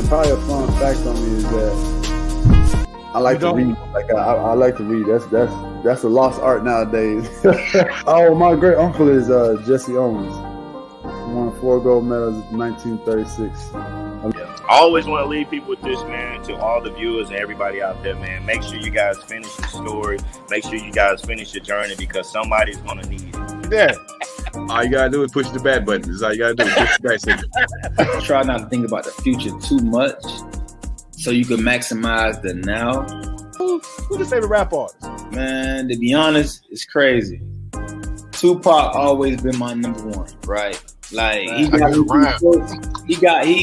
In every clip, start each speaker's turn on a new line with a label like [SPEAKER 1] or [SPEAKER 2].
[SPEAKER 1] probably a fun fact on me is that I like to read. Like I like to read. That's a lost art nowadays. Oh, my great uncle is Jesse Owens. He won 4 gold medals in 1936.
[SPEAKER 2] I always want to leave people with this, man, to all the viewers and everybody out there, man. Make sure you guys finish the story. Make sure you guys finish your journey because somebody's going to need it.
[SPEAKER 3] Yeah. All you got to do is push the back button. That's all you got to do is push the back signal.
[SPEAKER 4] Try not to think about the future too much so you can maximize the now.
[SPEAKER 5] Who's your favorite rap artist?
[SPEAKER 4] Man, to be honest, it's crazy. Tupac always been my number one, right? Like he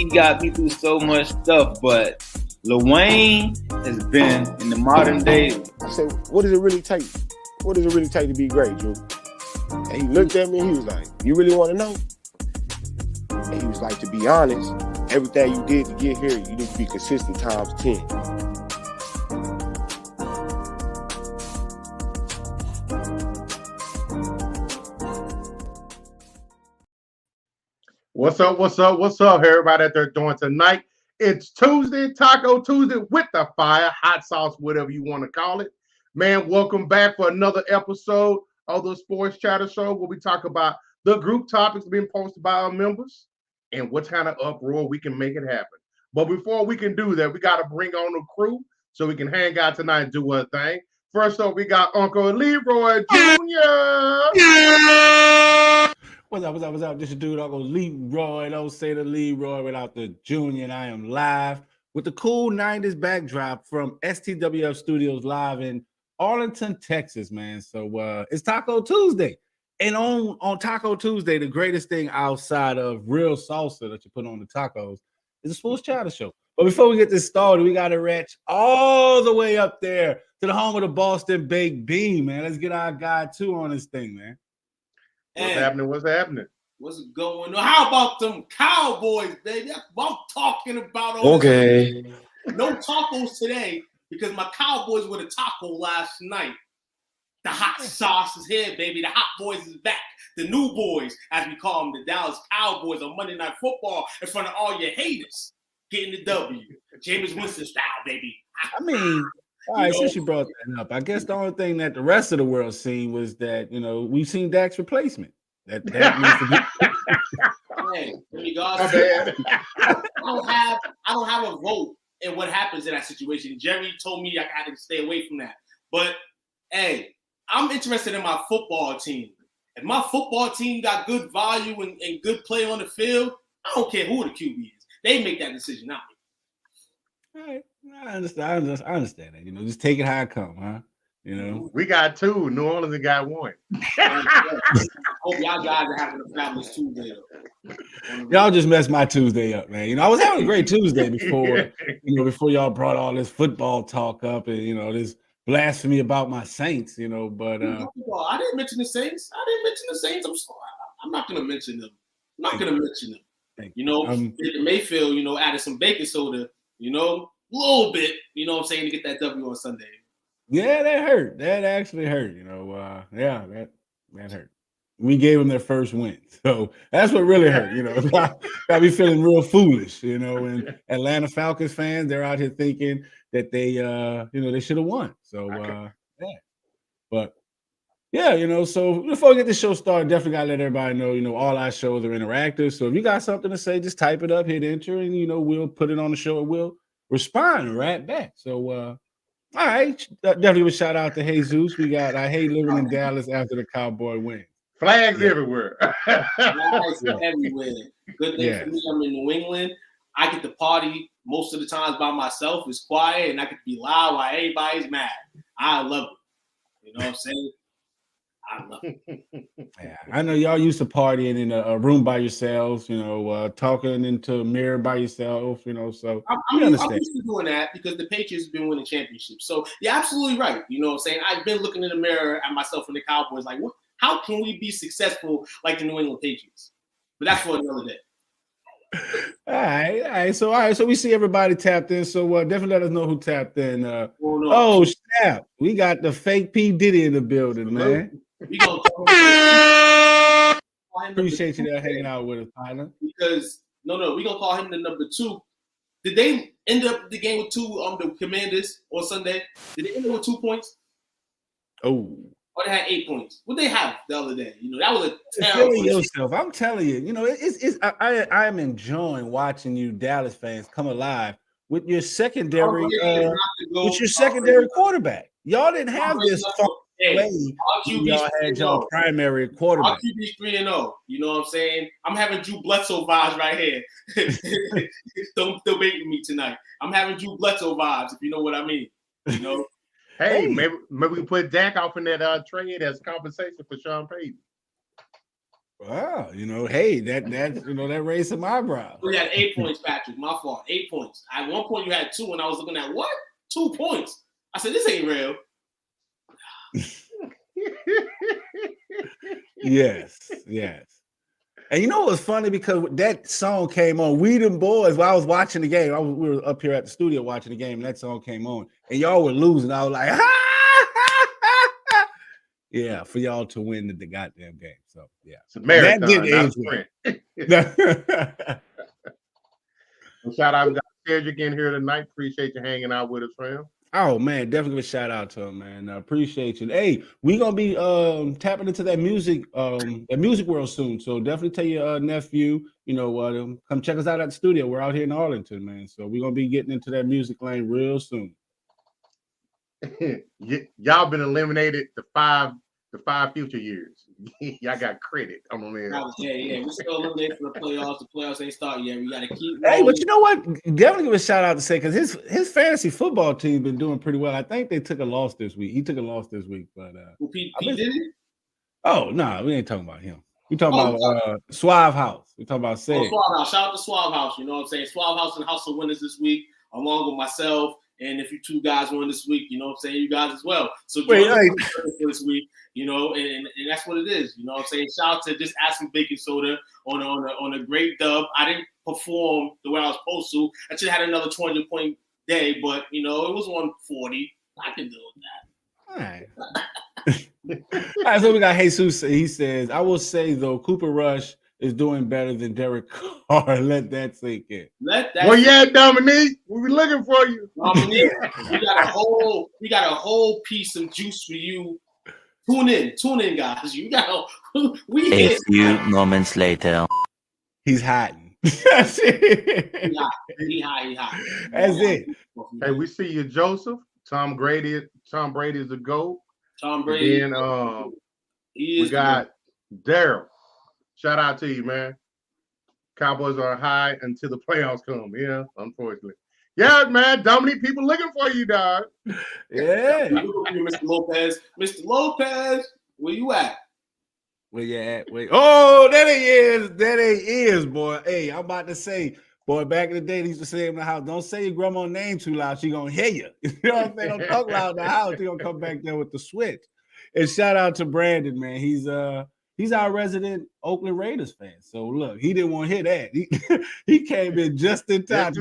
[SPEAKER 4] got me through so much stuff, but Lil Wayne has been in the modern day.
[SPEAKER 5] I said, what does it really take? What does it really take to be great, Drew? And he looked at me and he was like, you really want to know? And he was like, to be honest, everything you did to get here, you need to be consistent times 10.
[SPEAKER 6] What's up, everybody that they're doing tonight? It's Tuesday, Taco Tuesday with the fire, hot sauce, whatever you want to call it. Man, welcome back for another episode of the Sports Chatter Show where we talk about the group topics being posted by our members and what kind of uproar we can make it happen. But before we can do that, we got to bring on the crew so we can hang out tonight and do our thing. First up, we got Uncle Leroy Jr.
[SPEAKER 7] What's up? This is dude, Uncle Leroy. Don't say the Leroy without the Junior. And I am live with the cool 90s backdrop from STWF Studios live in Arlington, Texas, man. So it's Taco Tuesday. And on Taco Tuesday, the greatest thing outside of real salsa that you put on the tacos is a Sports Chatter Show. But before we get this started, we got to reach all the way up there to the home of the Boston Baked Bean, man. Let's get our guy, too, on this thing, man.
[SPEAKER 6] What's happening?
[SPEAKER 8] What's going on? How about them Cowboys, baby? That's what I'm talking about.
[SPEAKER 3] Okay.
[SPEAKER 8] No tacos today because my Cowboys were the taco last night. The hot sauce is here, baby. The hot boys is back. The new boys, as we call them, the Dallas Cowboys on Monday Night Football in front of all your haters. Getting the W. Jameis Winston style, baby.
[SPEAKER 7] I mean, all right, since you brought that up, I guess the only thing that the rest of the world seen was that, we've seen Dak's replacement. That needs to be.
[SPEAKER 8] Hey, I don't have a vote in what happens in that situation. Jerry told me I had to stay away from that. But hey, I'm interested in my football team. If my football team got good value and good play on the field, I don't care who the QB is. They make that decision, not me.
[SPEAKER 7] All right. I understand that. Just take it how it come, huh?
[SPEAKER 6] We got 2. New Orleans got 1.
[SPEAKER 8] Hope y'all guys are having a fabulous Tuesday.
[SPEAKER 7] Y'all just messed my Tuesday up, man. I was having a great Tuesday before, before y'all brought all this football talk up and this blasphemy about my Saints, but
[SPEAKER 8] I didn't mention the Saints. I'm sorry. I'm not gonna mention them. Mayfield, added some baking soda, a little bit, to get that W on Sunday.
[SPEAKER 7] Yeah, that hurt. That actually hurt, that hurt. We gave them their first win. So that's what really hurt, Got me feeling real foolish, and Atlanta Falcons fans, they're out here thinking that they they should have won. So But yeah, so before we get the show started, definitely gotta let everybody know, all our shows are interactive. So if you got something to say, just type it up, hit enter, and we'll put it on the show and we'll respond right back. So all right, definitely a shout out to Jesus. I hate living in Dallas after the Cowboy win.
[SPEAKER 6] Flags everywhere.
[SPEAKER 8] Flags everywhere. Good thing for me, I'm in New England. I get to party most of the times by myself. It's quiet, and I get to be loud while everybody's mad. I love it. You know what I'm saying? I love it.
[SPEAKER 7] Yeah, I know y'all used to partying in a room by yourselves, talking into a mirror by yourself, so
[SPEAKER 8] I'm used to doing that because the Patriots have been winning championships. So you're absolutely right. You know what I'm saying? I've been looking in the mirror at myself and the Cowboys like, how can we be successful like the New England Patriots? But that's for another day.
[SPEAKER 7] All right. So we see everybody tapped in. So definitely let us know who tapped in. Oh, snap. We got the fake P. Diddy in the building, man.
[SPEAKER 8] We gonna
[SPEAKER 7] appreciate you there hanging out with us, partner.
[SPEAKER 8] Because we're gonna call him the number 2 Did they end up the game with two? The Commanders on Sunday. Did they end up with 2 points?
[SPEAKER 7] Oh.
[SPEAKER 8] Or they had 8 points. What they have the other day? You know, that was a
[SPEAKER 7] Feeling
[SPEAKER 8] terrible.
[SPEAKER 7] yourself. I'm telling you. You know, I am enjoying watching you Dallas fans come alive with your secondary. With your secondary quarterback. Y'all didn't have this play. Y'all had y'all primary quarterback.
[SPEAKER 8] Our QB's 3-0. You know what I'm saying? I'm having Drew Bledsoe vibes right here. Don't debate with me tonight. I'm having Drew Bledsoe vibes, if you know what I mean. You know.
[SPEAKER 6] Hey, maybe we can put Dak off in that trade as compensation for Sean Payton.
[SPEAKER 7] Wow, you know, hey, that you know that raised some eyebrows.
[SPEAKER 8] We had 8 points, Patrick. My fault. 8 points. At one point, you had 2, and I was looking at what? 2 points. I said, this ain't real.
[SPEAKER 7] Yes. And you know what's funny, because that song came on. We them boys. While I was watching the game, we were up here at the studio watching the game, and that song came on, and y'all were losing. I was like, yeah, for y'all to win the goddamn game. So yeah,
[SPEAKER 6] it's a marathon, not a sprint. Shout out to Cedric in here tonight. Appreciate you hanging out with us, friend.
[SPEAKER 7] Oh man, definitely a shout out to him, man. I appreciate you. Hey, we're gonna be tapping into that music world soon. So definitely tell your nephew, you know, come check us out at the studio. We're out here in Arlington, man. So we're gonna be getting into that music lane real soon.
[SPEAKER 6] Y'all been eliminated the five future years. Y'all got credit on the man.
[SPEAKER 8] Yeah. We're still eliminated for the playoffs. The playoffs ain't started yet. We got to keep.
[SPEAKER 7] Hey, but you know what? Definitely give a shout out to say, because his fantasy football team been doing pretty well. I think they took a loss this week. He took a loss this week, but
[SPEAKER 8] Pete did it?
[SPEAKER 7] Oh no, we ain't talking about him. We talking about Suave House. We talking about Sid.
[SPEAKER 8] Suave House. Shout out to Suave House. You know what I'm saying? Suave House and House of Winners this week, along with myself. And if you two guys won this week, you know what I'm saying, you guys as well. So for this week, you know, and that's what it is. You know what I'm saying? Shout out to just Asking Baking Soda on a great dub. I didn't perform the way I was supposed to. I should have had another 200-point day, but you know, it was 140. I can deal with that.
[SPEAKER 7] All right, so we got Jesus. He says, I will say though, Cooper Rush is doing better than Derek Carr. Let that sink in.
[SPEAKER 6] Yeah, Dominique, we were looking for you.
[SPEAKER 8] Dominique, we got a whole piece of juice for you. Tune in, guys. You got
[SPEAKER 9] a few moments later.
[SPEAKER 7] He's hiding.
[SPEAKER 8] That's it. He hot.
[SPEAKER 7] That's it.
[SPEAKER 6] Hey, we see you, Joseph. Tom Brady is the GOAT.
[SPEAKER 8] Tom Brady.
[SPEAKER 6] And then we got Daryl. Shout out to you, man. Cowboys are high until the playoffs come. Yeah, unfortunately. Yeah, man. Dominique, people looking for you, dog.
[SPEAKER 7] Yeah.
[SPEAKER 8] Mr. Lopez. Mr. Lopez, where you at?
[SPEAKER 7] Where you at? Wait. Oh, that he is. That he is, boy. Hey, I'm about to say, boy, back in the day, they used to say in the house, don't say your grandma's name too loud. She gonna hear you. You know what I'm saying? Don't talk loud in the house. She gonna come back there with the switch. And shout out to Brandon, man. He's our resident Oakland Raiders fan. So look, he didn't want to hear that. He came in just in time.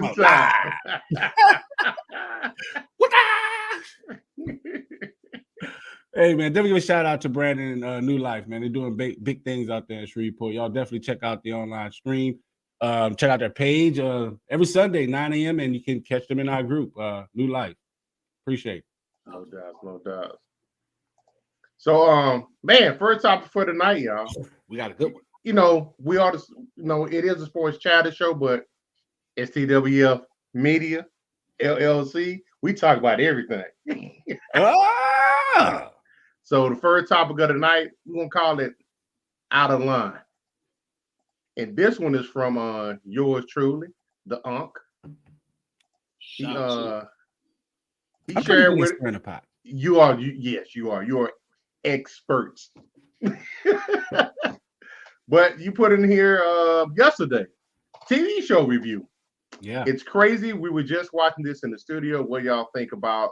[SPEAKER 7] Hey man, definitely give a shout out to Brandon and New Life, man. They're doing big things out there in Shreveport. Y'all definitely check out the online stream. Check out their page every Sunday, 9 a.m. and you can catch them in our group, New Life. Appreciate it.
[SPEAKER 6] No doubt. So, man, first topic for tonight, y'all.
[SPEAKER 7] We got a good one.
[SPEAKER 6] You know, we are, it is a sports chatter show, but STWF Media, LLC, we talk about everything. So the first topic of the night, we're going to call it Out of Line. And this one is from yours truly, the Unc. He shared with you are. Yes, you are. You are experts. But you put in here yesterday, TV show review.
[SPEAKER 7] Yeah,
[SPEAKER 6] it's crazy. We were just watching this in the studio. What y'all think about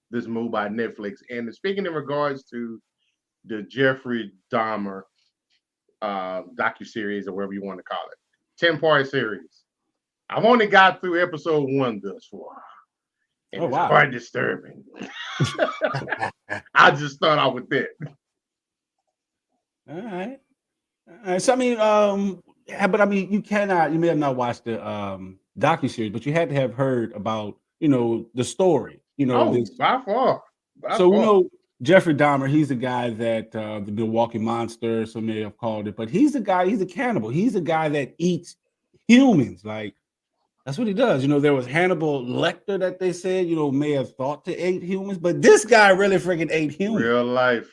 [SPEAKER 6] this move by Netflix? And speaking in regards to the Jeffrey Dahmer docuseries or whatever you want to call it, 10-part series. I've only got through episode 1 thus far. And it's quite disturbing. I just thought I would that.
[SPEAKER 7] All right. So I mean, but I mean, you may have not watched the docuseries, but you had to have heard about, the story.
[SPEAKER 6] By far.
[SPEAKER 7] Jeffrey Dahmer, he's the guy that the Milwaukee Monster, some may have called it, but he's a cannibal. He's a guy that eats humans. Like, that's what he does. There was Hannibal Lecter that they said, may have thought to eat humans, but this guy really freaking ate humans.
[SPEAKER 6] Real life.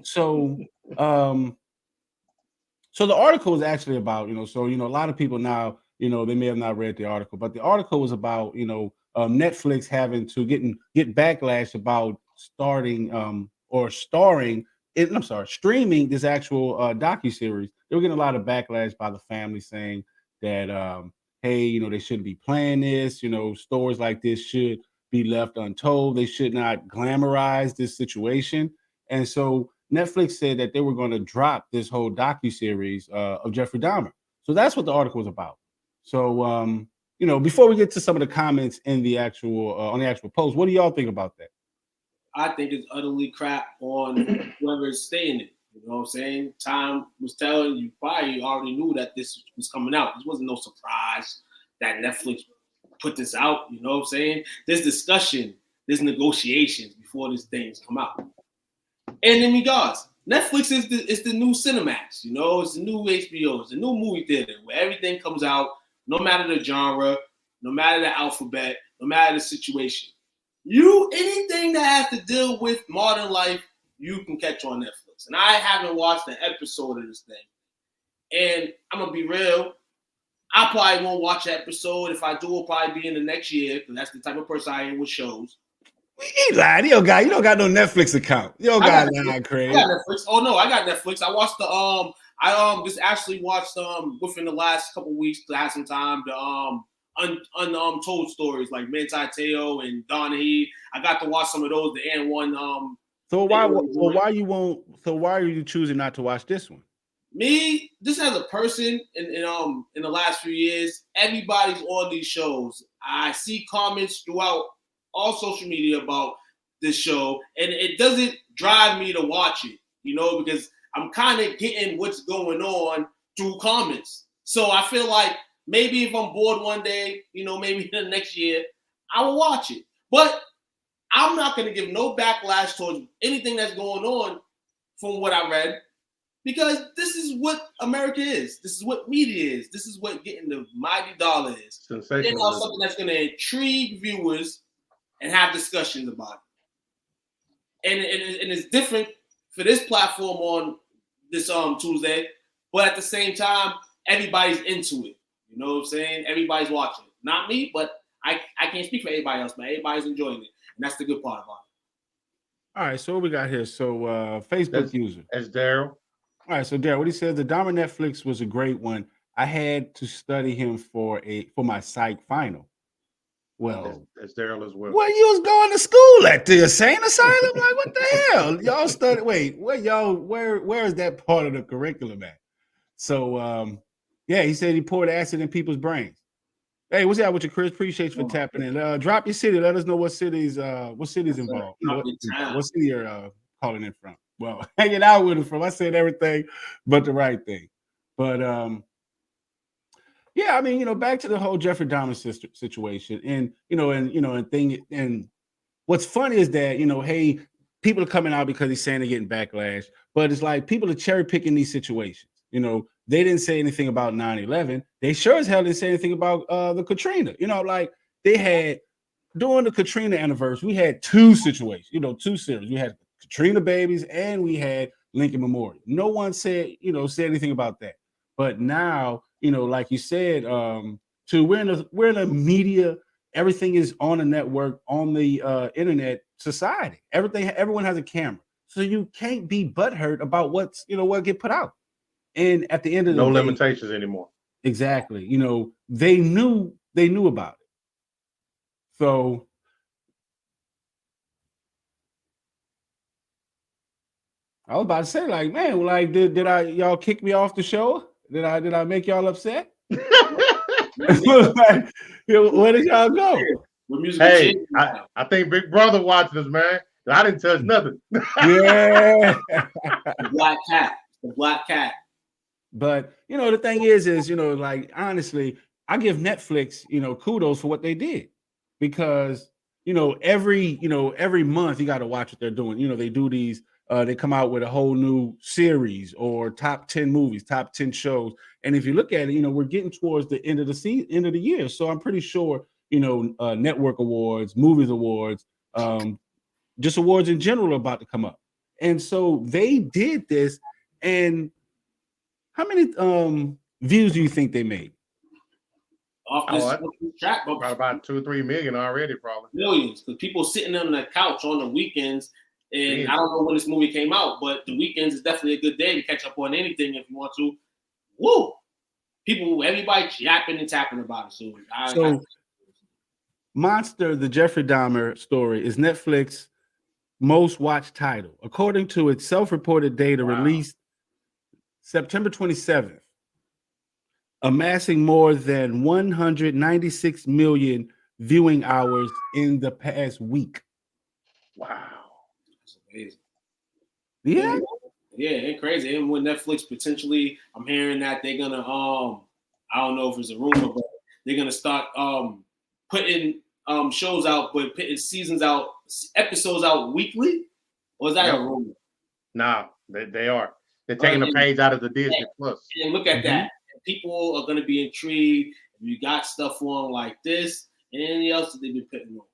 [SPEAKER 7] So, so the article is actually about, a lot of people now, they may have not read the article, but the article was about, Netflix having to get backlash about streaming this actual docuseries. They were getting a lot of backlash by the family saying that, hey, they shouldn't be playing this. Stories like this should be left untold. They should not glamorize this situation. And so Netflix said that they were going to drop this whole docuseries of Jeffrey Dahmer. So that's what the article was about. So, before we get to some of the comments in the actual on the actual post, what do y'all think about that?
[SPEAKER 8] I think it's utterly crap on whoever's saying it. You know what I'm saying? Time was telling you, probably already knew that this was coming out. This wasn't no surprise that Netflix put this out. You know what I'm saying? There's discussion, there's negotiations before this thing's come out. And in regards, Netflix is the new Cinemax. It's the new HBO. It's the new movie theater where everything comes out, no matter the genre, no matter the alphabet, no matter the situation. Anything that has to deal with modern life, you can catch on Netflix. And I haven't watched an episode of this thing. And I'm going to be real. I probably won't watch an episode. If I do, it'll probably be in the next year, because that's the type of person I am with shows.
[SPEAKER 7] You lied. You don't got no Netflix account. You don't got that, Craig.
[SPEAKER 8] I got Netflix. Oh no, I got Netflix. I watched just actually watched within the last couple weeks to have some time the untold stories like Manti Te'o and Donahue. I got to watch some of those. The and one.
[SPEAKER 7] So why are you choosing not to watch this one?
[SPEAKER 8] Me, just as a person, in the last few years, everybody's on these shows. I see comments throughout all social media about this show, and it doesn't drive me to watch it, because I'm kind of getting what's going on through comments. So I feel like maybe if I'm bored one day, maybe the next year, I will watch it. But I'm not going to give no backlash towards anything that's going on from what I read, because this is what America is. This is what media is. This is what getting the mighty dollar is. Something that's going to intrigue viewers and have discussions about it. And it's different for this platform on this Tuesday, but at the same time, everybody's into it. You know what I'm saying? Everybody's watching it. Not me, but I can't speak for everybody else, man. Everybody's enjoying it. And that's the good part about it.
[SPEAKER 7] All right, so what we got here? So Facebook user.
[SPEAKER 6] That's Daryl.
[SPEAKER 7] All right, so Daryl, what he says, the Dahmer Netflix was a great one. I had to study him for my psych final. Well,
[SPEAKER 6] that's Daryl as well.
[SPEAKER 7] Well, you was going to school at the insane asylum? Like, what the hell? Y'all study? Wait, where is that part of the curriculum at? So, he said he poured acid in people's brains. Hey, what's that with you, Chris? Appreciate you for tapping in. Drop your city. Let us know what city's involved. What city you're calling in from. Well, hanging out with him from. I said everything but the right thing. But yeah, I mean, back to the whole Jeffrey Dahmer situation, and what's funny is that, hey, people are coming out because he's saying they're getting backlash, but it's like people are cherry picking these situations. They didn't say anything about 9/11. They sure as hell didn't say anything about the Katrina. Like they had during the Katrina anniversary, we had two situations, two series. We had Katrina babies and we had Lincoln Memorial. No one said anything about that. But now, like you said, we're in a media, everything is on a network, on the internet society. Everyone has a camera. So you can't be butthurt about what get put out. And at the end of the day,
[SPEAKER 6] no limitations anymore.
[SPEAKER 7] Exactly. They knew about it. So I was about to say, like, man, like, did y'all kick me off the show? Did I make y'all upset? Like, where did y'all go?
[SPEAKER 6] Hey, I think Big Brother watching us, man. I didn't touch nothing.
[SPEAKER 7] Yeah.
[SPEAKER 8] The black cat.
[SPEAKER 7] But the thing is, like, honestly, I give Netflix, kudos for what they did, because every month you got to watch what they're doing. They do these. They come out with a whole new series or top 10 movies, top 10 shows. And if you look at it, we're getting towards the end of the end of the year. So I'm pretty sure, network awards, movies awards, just awards in general are about to come up. And so they did this. And how many views do you think they made?
[SPEAKER 8] Off this track,
[SPEAKER 6] about 2 or 3 million already, probably.
[SPEAKER 8] Millions, because people sitting on the couch on the weekends. And I don't know when this movie came out, but the weekends is definitely a good day to catch up on anything if you want to. Woo! Everybody yapping and tapping about it. So
[SPEAKER 7] Monster, the Jeffrey Dahmer story, is Netflix most watched title, according to its self-reported data released September 27th, amassing more than 196 million viewing hours in the past week.
[SPEAKER 6] Wow.
[SPEAKER 8] That's amazing.
[SPEAKER 7] Yeah.
[SPEAKER 8] Yeah, it's crazy. And with Netflix, potentially, I'm hearing that they're gonna I don't know if it's a rumor, but they're gonna start putting shows out, but putting episodes out weekly. Or is that a rumor?
[SPEAKER 6] No, they are. They're taking a page out of the Disney Plus.
[SPEAKER 8] And look at that. People are gonna be intrigued. You got stuff on like this, and anything else that they've been putting on.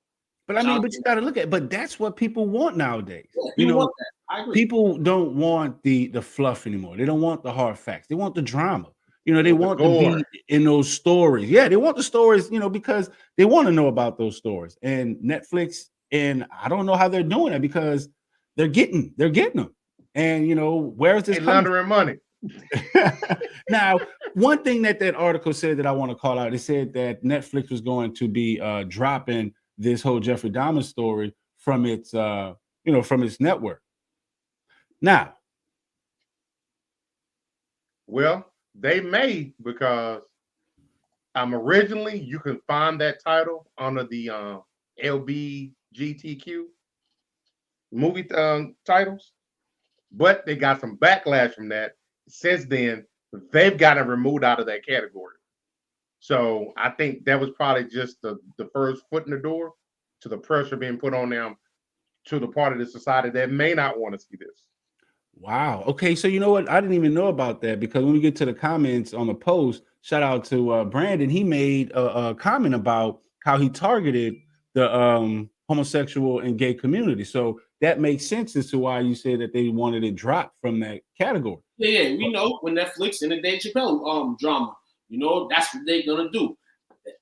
[SPEAKER 7] But but you got to look at. But that's what people want nowadays.
[SPEAKER 8] Yeah, want that. I agree.
[SPEAKER 7] People don't want the fluff anymore. They don't want the hard facts. They want the drama. They want to be in those stories. Yeah, they want the stories. Because they want to know about those stories. And Netflix, and I don't know how they're doing it, because they're getting them. And where's this
[SPEAKER 6] laundering money?
[SPEAKER 7] Now, one thing that article said that I want to call out, it said that Netflix was going to be dropping this whole Jeffrey Dahmer story from its from its network. Now,
[SPEAKER 6] well, they may, because originally you can find that title under the LBGTQ movie titles, but they got some backlash from that. Since then, they've got it removed out of that category. So I think that was probably just the first foot in the door to the pressure being put on them, to the part of the society that may not want to see this.
[SPEAKER 7] Wow. Okay. So you know what? I didn't even know about that, because when we get to the comments on the post, shout out to Brandon. He made a comment about how he targeted the homosexual and gay community. So that makes sense as to why you said that they wanted it dropped from that category.
[SPEAKER 8] Yeah, we know when Netflix and the Dave Chappelle drama, that's what they're gonna do.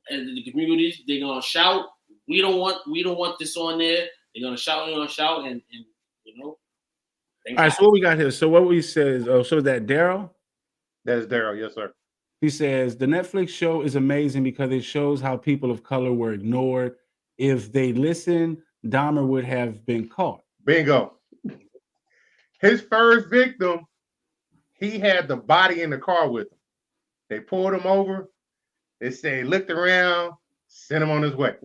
[SPEAKER 8] And the communities, they're gonna shout, we don't want this on there. They're gonna shout, and
[SPEAKER 7] All right, so what we got here? So what we says, so is that Daryl?
[SPEAKER 6] That is Daryl, yes, sir.
[SPEAKER 7] He says the Netflix show is amazing because it shows how people of color were ignored. If they listened, Dahmer would have been caught.
[SPEAKER 6] Bingo. His first victim, he had the body in the car with him. They pulled him over. They say, looked around, sent him on his way.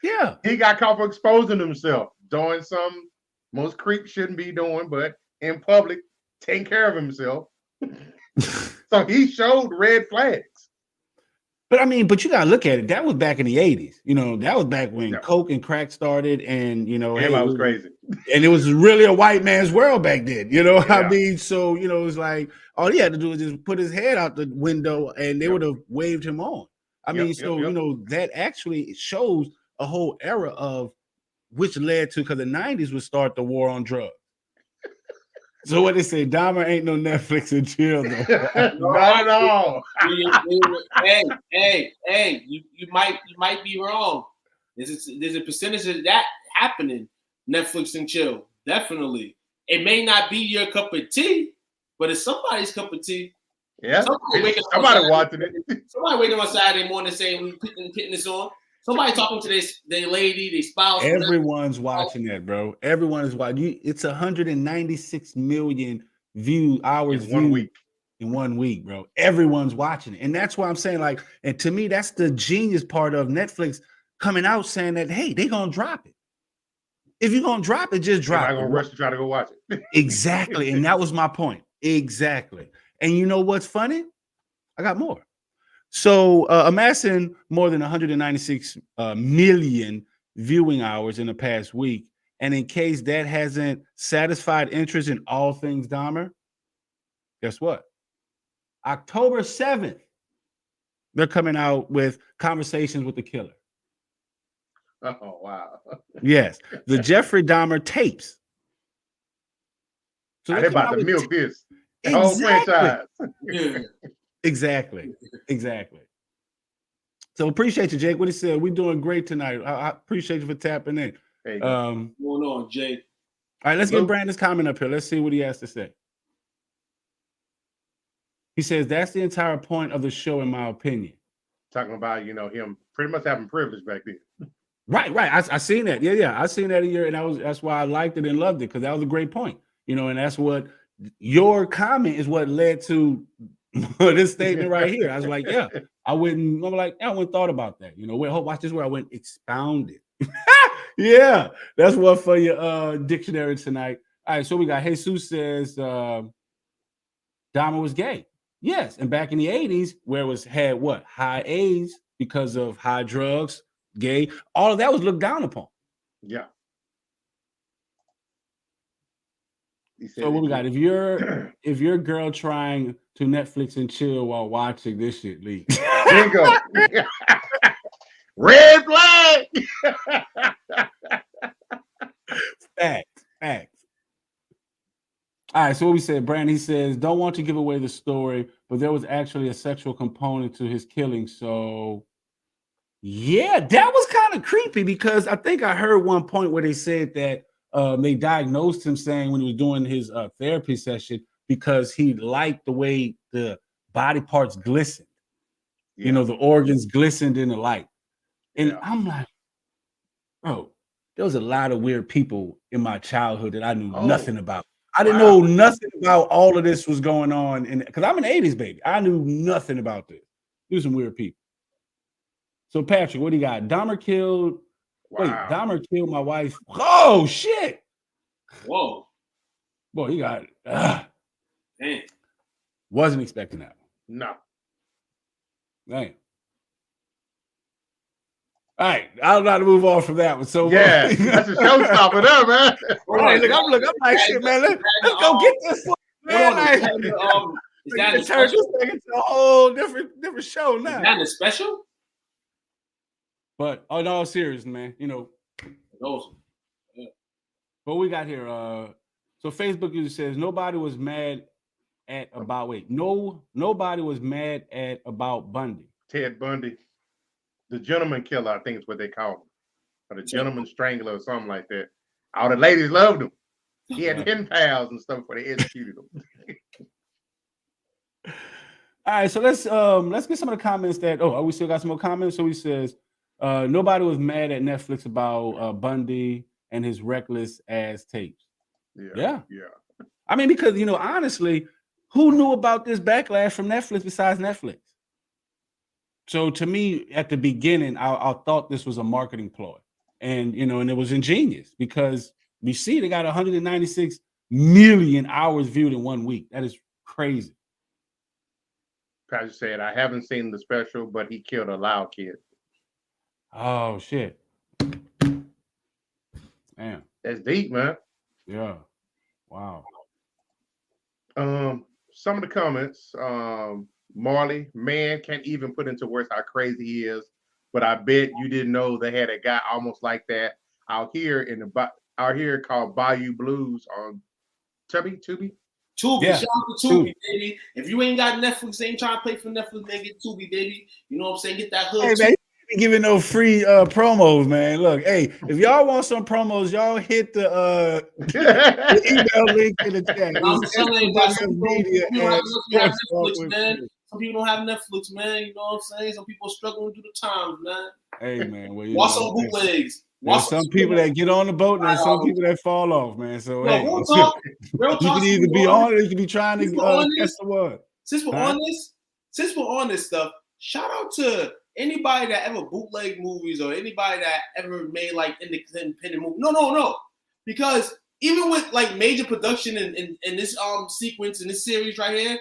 [SPEAKER 7] Yeah.
[SPEAKER 6] He got caught for exposing himself, doing something most creeps shouldn't be doing, but in public, taking care of himself. So he showed red flags.
[SPEAKER 7] But you gotta look at it. That was back in the 80s. That was back when coke and crack started, and
[SPEAKER 6] everybody was crazy.
[SPEAKER 7] And it was really a white man's world back then. So it's like all he had to do was just put his head out the window and they would have waved him on. That actually shows a whole era of which led to, because the 90s would start the war on drugs. So what they say, Dahmer ain't no Netflix and chill though.
[SPEAKER 6] Not at all.
[SPEAKER 8] Hey, you might be wrong. There's a percentage of that happening. Netflix and chill, definitely. It may not be your cup of tea, but it's somebody's cup of tea.
[SPEAKER 6] Yeah, somebody watching it.
[SPEAKER 8] Somebody waking up on Saturday morning saying we're putting this on. Somebody talking to their lady, their spouse.
[SPEAKER 7] Everyone's watching that, bro. Everyone is watching. It's 196 million hours viewed in 1 week, bro. Everyone's watching it. And that's why I'm saying, like, and to me, that's the genius part of Netflix coming out saying that, hey, they're going to drop it. If you're going to drop it, just drop it.
[SPEAKER 6] I'm going to rush to try to go watch it.
[SPEAKER 7] Exactly. And that was my point. Exactly. And you know what's funny? I got more. So amassing more than 196 million viewing hours in the past week. And in case that hasn't satisfied interest in all things Dahmer, guess what? October 7th, they're coming out with Conversations with the Killer.
[SPEAKER 6] Oh, wow.
[SPEAKER 7] Yes, the Jeffrey Dahmer tapes. So
[SPEAKER 6] they're about to milk this. The
[SPEAKER 7] exactly.
[SPEAKER 6] whole franchise.
[SPEAKER 7] Exactly. So appreciate you, Jake. What he said, we're doing great tonight. I appreciate you for tapping in.
[SPEAKER 8] What's going on, Jake?
[SPEAKER 7] All right, let's get Brandon's comment up here. Let's see what he has to say. He says, that's the entire point of the show, in my opinion.
[SPEAKER 6] Talking about, him pretty much having privilege back then.
[SPEAKER 7] Right. I seen that. Yeah. I seen that a year, and that's why I liked it and loved it, because that was a great point. And that's what your comment is what led to this statement right here. I was like, yeah, I wouldn't thought about that. Watch this where I went expounded. Yeah, that's one for your dictionary tonight. All right, so we got Jesus says Dahmer was gay. Yes, and back in the 80s, where it was had what? High AIDS because of high drugs, gay, all of that was looked down upon.
[SPEAKER 6] Yeah.
[SPEAKER 7] So what we got? If your girl trying to Netflix and chill while watching this shit, leave.
[SPEAKER 6] Bingo. Red flag.
[SPEAKER 7] Facts. All right, so what we said, Brandon, he says, don't want to give away the story, but there was actually a sexual component to his killing. So, yeah, that was kind of creepy, because I think I heard one point where they said that they diagnosed him saying when he was doing his therapy session because he liked the way the body parts glistened. Yeah. The organs glistened in the light. And I'm like, bro, there was a lot of weird people in my childhood that I knew nothing about. I didn't know nothing about all of this was going on. Because I'm an 80s baby. I knew nothing about this. There's some weird people. So, Patrick, what do you got? Dahmer killed my wife. Oh, shit.
[SPEAKER 8] Whoa.
[SPEAKER 7] Boy, he got
[SPEAKER 8] Damn.
[SPEAKER 7] Wasn't expecting that.
[SPEAKER 6] No.
[SPEAKER 7] Damn. All right, I'm about to move on from that one. So
[SPEAKER 6] yeah, that's a showstopper there, man.
[SPEAKER 7] I'm like, shit, man. Let's go get this one, man. Is turn this thing into a whole different show now.
[SPEAKER 8] Is that a special?
[SPEAKER 7] But in all seriousness, man,
[SPEAKER 8] Awesome.
[SPEAKER 7] What we got here? So Facebook user says nobody was mad about Bundy.
[SPEAKER 6] Ted Bundy. The gentleman killer, I think is what they call him. Or the gentleman strangler or something like that. All the ladies loved him. He had pen pals and stuff before they executed him.
[SPEAKER 7] All right, so let's get some of the comments that we still got some more comments. So he says nobody was mad at Netflix about Bundy and his reckless ass tapes. Yeah. I mean, because honestly, who knew about this backlash from Netflix besides Netflix? So to me, at the beginning, I thought this was a marketing ploy, and and it was ingenious because we see they got 196 million hours viewed in 1 week. That is crazy.
[SPEAKER 6] Patrick said, "I haven't seen the special, but he killed a loud kid."
[SPEAKER 7] Oh shit! Damn,
[SPEAKER 6] that's deep, man.
[SPEAKER 7] Yeah. Wow.
[SPEAKER 6] Some of the comments. Marley, man, can't even put into words how crazy he is. But I bet you didn't know they had a guy almost like that out here called Bayou Blues on Tubi.
[SPEAKER 8] Yeah. Shout out to Tubi, baby. If you ain't got Netflix, ain't trying to pay for Netflix, man, get Tubi, baby. You know what I'm saying? Get that hood.
[SPEAKER 7] Hey, man, you ain't giving no free promos, man. Look, hey, if y'all want some promos, y'all hit the email link in the chat.
[SPEAKER 8] I'm telling you, some people don't have Netflix, man. You know what I'm saying? Some people are struggling through the times, man.
[SPEAKER 7] Hey, man. Well,
[SPEAKER 8] watch some bootlegs.
[SPEAKER 7] There's some people that get on the boat and there's some people that fall off, man. So, hey, real talk, you can either be on it or you can be trying to catch the word.
[SPEAKER 8] Since we're on this stuff, shout out to anybody that ever bootleg movies or anybody that ever made like independent movies. No. Because even with like major production in this sequence in this series right here,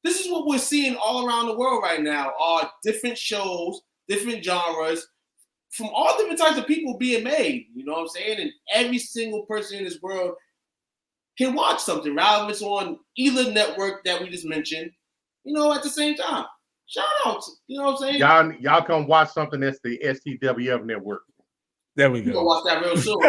[SPEAKER 8] This is what we're seeing all around the world right now. Are different shows, different genres, from all different types of people being made. You know what I'm saying? And every single person in this world can watch something, rather if it's on either network that we just mentioned, you know, at the same time. Shout out, you know what I'm saying?
[SPEAKER 6] Y'all come watch something that's the STWF network.
[SPEAKER 7] There we
[SPEAKER 8] We gonna
[SPEAKER 7] go.
[SPEAKER 8] watch that real soon.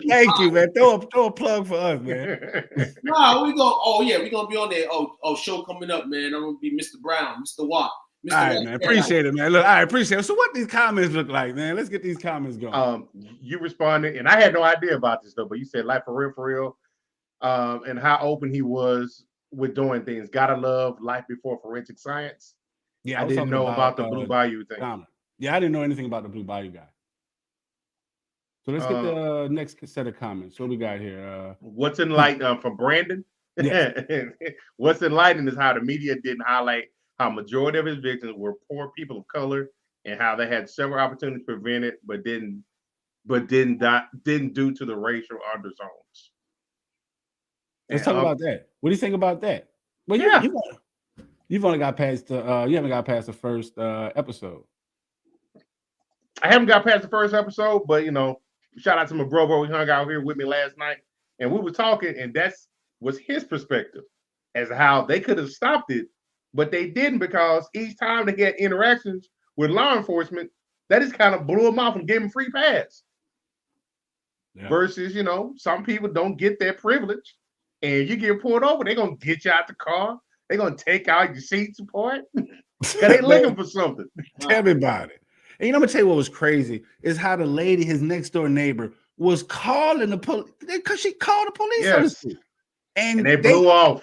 [SPEAKER 7] Thank you, man. Throw a plug for us, man.
[SPEAKER 8] Nah, we gonna. Oh yeah, we gonna be on there. Oh, show coming up, man. I'm gonna be Mr. Brown, Mr. Watt. Mr.
[SPEAKER 7] All right, man. Appreciate it, man. Look, I appreciate it. So, what these comments look like, man? Let's get these comments going.
[SPEAKER 6] You responded, and I had no idea about this stuff, but you said like for real. And how open he was with doing things. Gotta love Life Before Forensic Science.
[SPEAKER 7] Yeah,
[SPEAKER 6] I didn't know about the Blue Bayou thing.
[SPEAKER 7] Dahmer. Yeah, I didn't know anything about the Blue Bayou guy. So let's get the next set of comments. What we got here?
[SPEAKER 6] What's enlightening from Brandon?
[SPEAKER 7] Yes.
[SPEAKER 6] What's enlightening is how the media didn't highlight how majority of his victims were poor people of color and how they had several opportunities to prevent it, but didn't due to the racial undertones.
[SPEAKER 7] Let's talk about that. What do you think about that? Well, yeah, you've only got past the you haven't got past the first episode.
[SPEAKER 6] I haven't got past the first episode, but you know, shout out to my bro. He hung out here with me last night, and we were talking, and that's was his perspective as to how they could have stopped it, but they didn't because each time they had interactions with law enforcement, that just kind of blew them off and gave them free pass. Yeah. Versus, you know, some people don't get that privilege, and you get pulled over, they're gonna get you out the car, they're gonna take out your seat support because they looking for something.
[SPEAKER 7] Tell me about it. And you know, I'm gonna tell you what was crazy is how the lady, his next door neighbor, was calling the police because she called the police on the street. And
[SPEAKER 6] they blew off.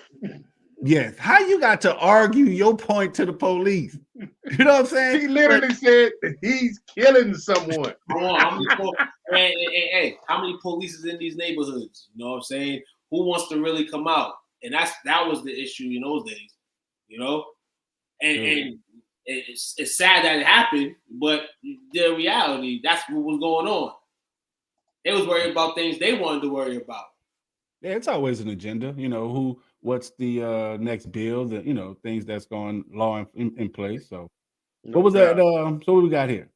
[SPEAKER 7] Yes. How you got to argue your point to the police? You know what I'm saying?
[SPEAKER 6] He literally said that he's killing someone.
[SPEAKER 8] How many police is in these neighborhoods? You know what I'm saying? Who wants to really come out? And that was the issue in those days, you know? And it's sad that it happened, but the reality, that's what was going on. They was worried about things they wanted to worry about.
[SPEAKER 7] Yeah, it's always an agenda, you know, what's the next bill, that, you know, things that's going law in place. So what was that? So what we got here?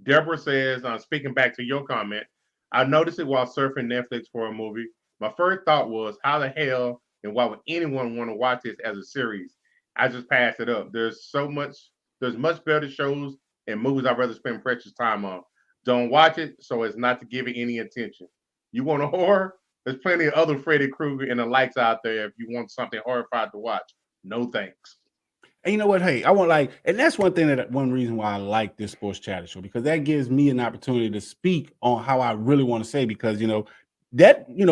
[SPEAKER 6] Deborah says, speaking back to your comment, I noticed it while surfing Netflix for a movie. My first thought was, how the hell and why would anyone want to watch this as a series? I just passed it up. There's much better shows and movies I'd rather spend precious time on. Don't watch it, so it's not to give it any attention. You want a horror? There's plenty of other Freddy Krueger and the likes out there if you want something horrified to watch. No thanks.
[SPEAKER 7] And you know what? Hey, and that's one reason why I like this Sports Chatter show, because that gives me an opportunity to speak on how I really want to say, because, you know,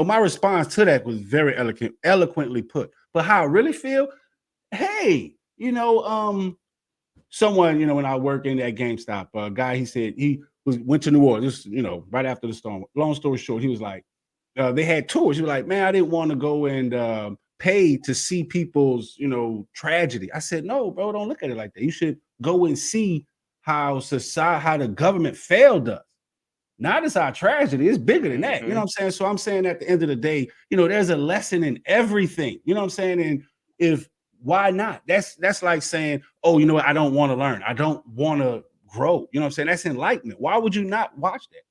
[SPEAKER 7] my response to that was very eloquently put. But how I really feel, hey, you know, someone, you know, when I work in at GameStop, a guy, he said went to New Orleans, you know, right after the storm. Long story short, he was like, they had tours. He was like, man, I didn't want to go and pay to see people's, you know, tragedy. I said, no, bro, don't look at it like that. You should go and see how the government failed us. Not as our tragedy. It's bigger than that. You know what I'm saying? So I'm saying at the end of the day, you know, there's a lesson in everything. You know what I'm saying? And why not? That's like saying, oh, you know what? I don't want to learn. I don't want to grow. You know what I'm saying? That's enlightenment. Why would you not watch that?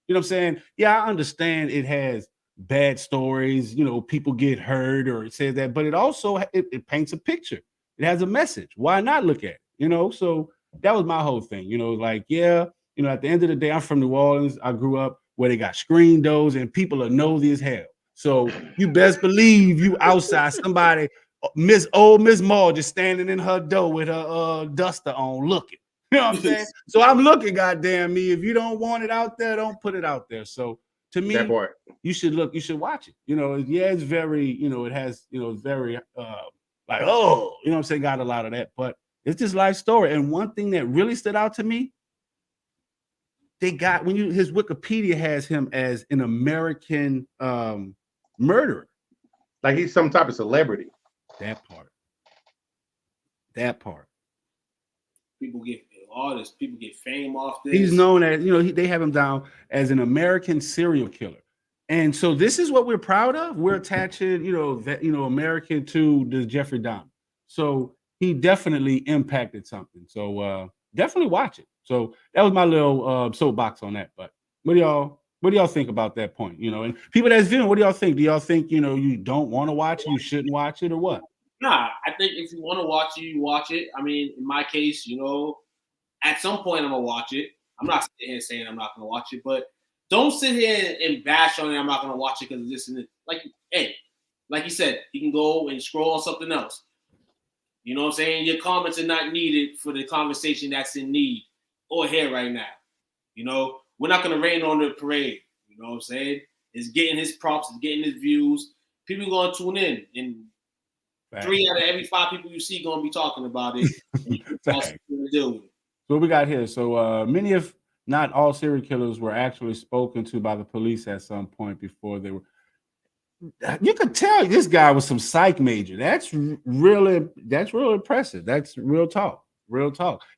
[SPEAKER 7] You know what I'm saying? Yeah, I understand it has bad stories, you know, people get hurt or it says that, but it also it paints a picture. It has a message. Why not look at it? You know, so that was my whole thing. You know, like, yeah, you know, at the end of the day, I'm from New Orleans. I grew up where they got screen doors and people are nosy as hell. So you best believe you outside, somebody, Miss Maul just standing in her door with her duster on looking. You know what I'm saying? So I'm looking, goddamn me. If you don't want it out there, don't put it out there. So to me, you should watch it. You know, yeah, it's very, you know, it has, you know, very like, oh, you know what I'm saying, got a lot of that, but it's just life story. And one thing that really stood out to me, his Wikipedia has him as an American murderer.
[SPEAKER 6] Like he's some type of celebrity.
[SPEAKER 7] That part.
[SPEAKER 8] People get artists, people get fame off this.
[SPEAKER 7] He's known as, you know, they have him down as an American serial killer. And so this is what we're proud of. We're attaching, you know, that, you know, American to the Jeffrey Dahmer. So he definitely impacted something. So definitely watch it. So that was my little soapbox on that. But what do y'all think about that point? You know, and people that's viewing, what do y'all think? Do y'all think, you know, you don't want to watch it, you shouldn't watch it, or what?
[SPEAKER 8] Nah, I think if you want to watch it, you watch it. I mean, in my case, you know, at some point I'm gonna watch it. I'm not sitting here saying I'm not gonna watch it, but don't sit here and bash on it. I'm not gonna watch it because of this and this. Like, hey, like you said, you can go and scroll on something else. You know what I'm saying? Your comments are not needed for the conversation that's in need or here right now. You know, we're not gonna rain on the parade. You know what I'm saying? It's getting his props, it's getting his views. People are gonna tune in, and 3 out of every 5 people you see gonna be talking about it. That's what deal with it.
[SPEAKER 7] So what we got here. So many, if not all, serial killers were actually spoken to by the police at some point before they were. You could tell this guy was some psych major. That's real impressive. That's real talk.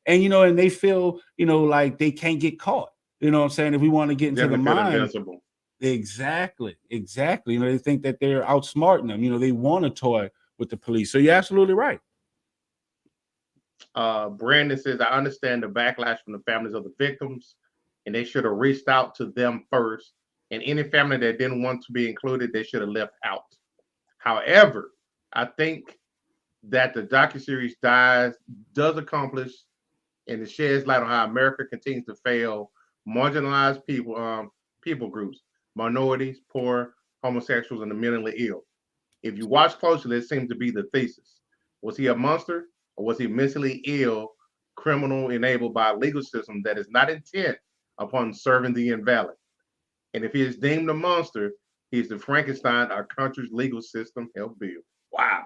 [SPEAKER 7] And you know, and they feel, you know, like they can't get caught. You know what I'm saying? If we want to get into the mind.
[SPEAKER 6] Invincible.
[SPEAKER 7] Exactly. You know, they think that they're outsmarting them. You know, they want a toy with the police. So you're absolutely right.
[SPEAKER 6] Brandon says, I understand the backlash from the families of the victims, and they should have reached out to them first. And any family that didn't want to be included, they should have left out. However, I think that the docuseries does accomplish and it sheds light on how America continues to fail marginalized people groups, minorities, poor, homosexuals, and the mentally ill. If you watch closely, it seems to be the thesis. Was he a monster, or was he mentally ill, criminal enabled by a legal system that is not intent upon serving the invalid? And if he is deemed a monster, he's the Frankenstein our country's legal system helped build. Wow.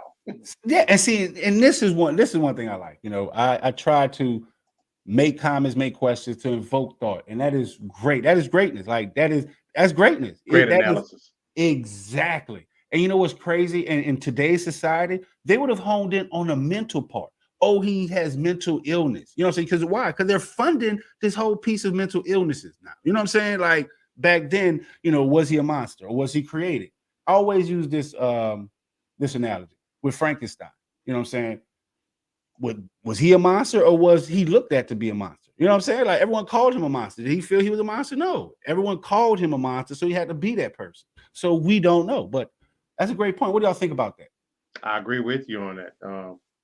[SPEAKER 7] Yeah, and see, and this is one thing I like. You know, I try to make comments, make questions to invoke thought, and that is great. That is greatness. Like that's greatness.
[SPEAKER 6] Great analysis.
[SPEAKER 7] Exactly. And you know what's crazy? And in today's society, they would have honed in on the mental part. Oh, he has mental illness. You know what I'm saying? Because why? Because they're funding this whole piece of mental illnesses now. You know what I'm saying? Like back then, you know, was he a monster or was he created? I always use this this analogy with Frankenstein. You know what I'm saying? Was he a monster or was he looked at to be a monster? You know what I'm saying? Like everyone called him a monster. Did he feel he was a monster? No. Everyone called him a monster, so he had to be that person. So we don't know. But that's a great point. What do y'all think about that?
[SPEAKER 6] I agree with you on that.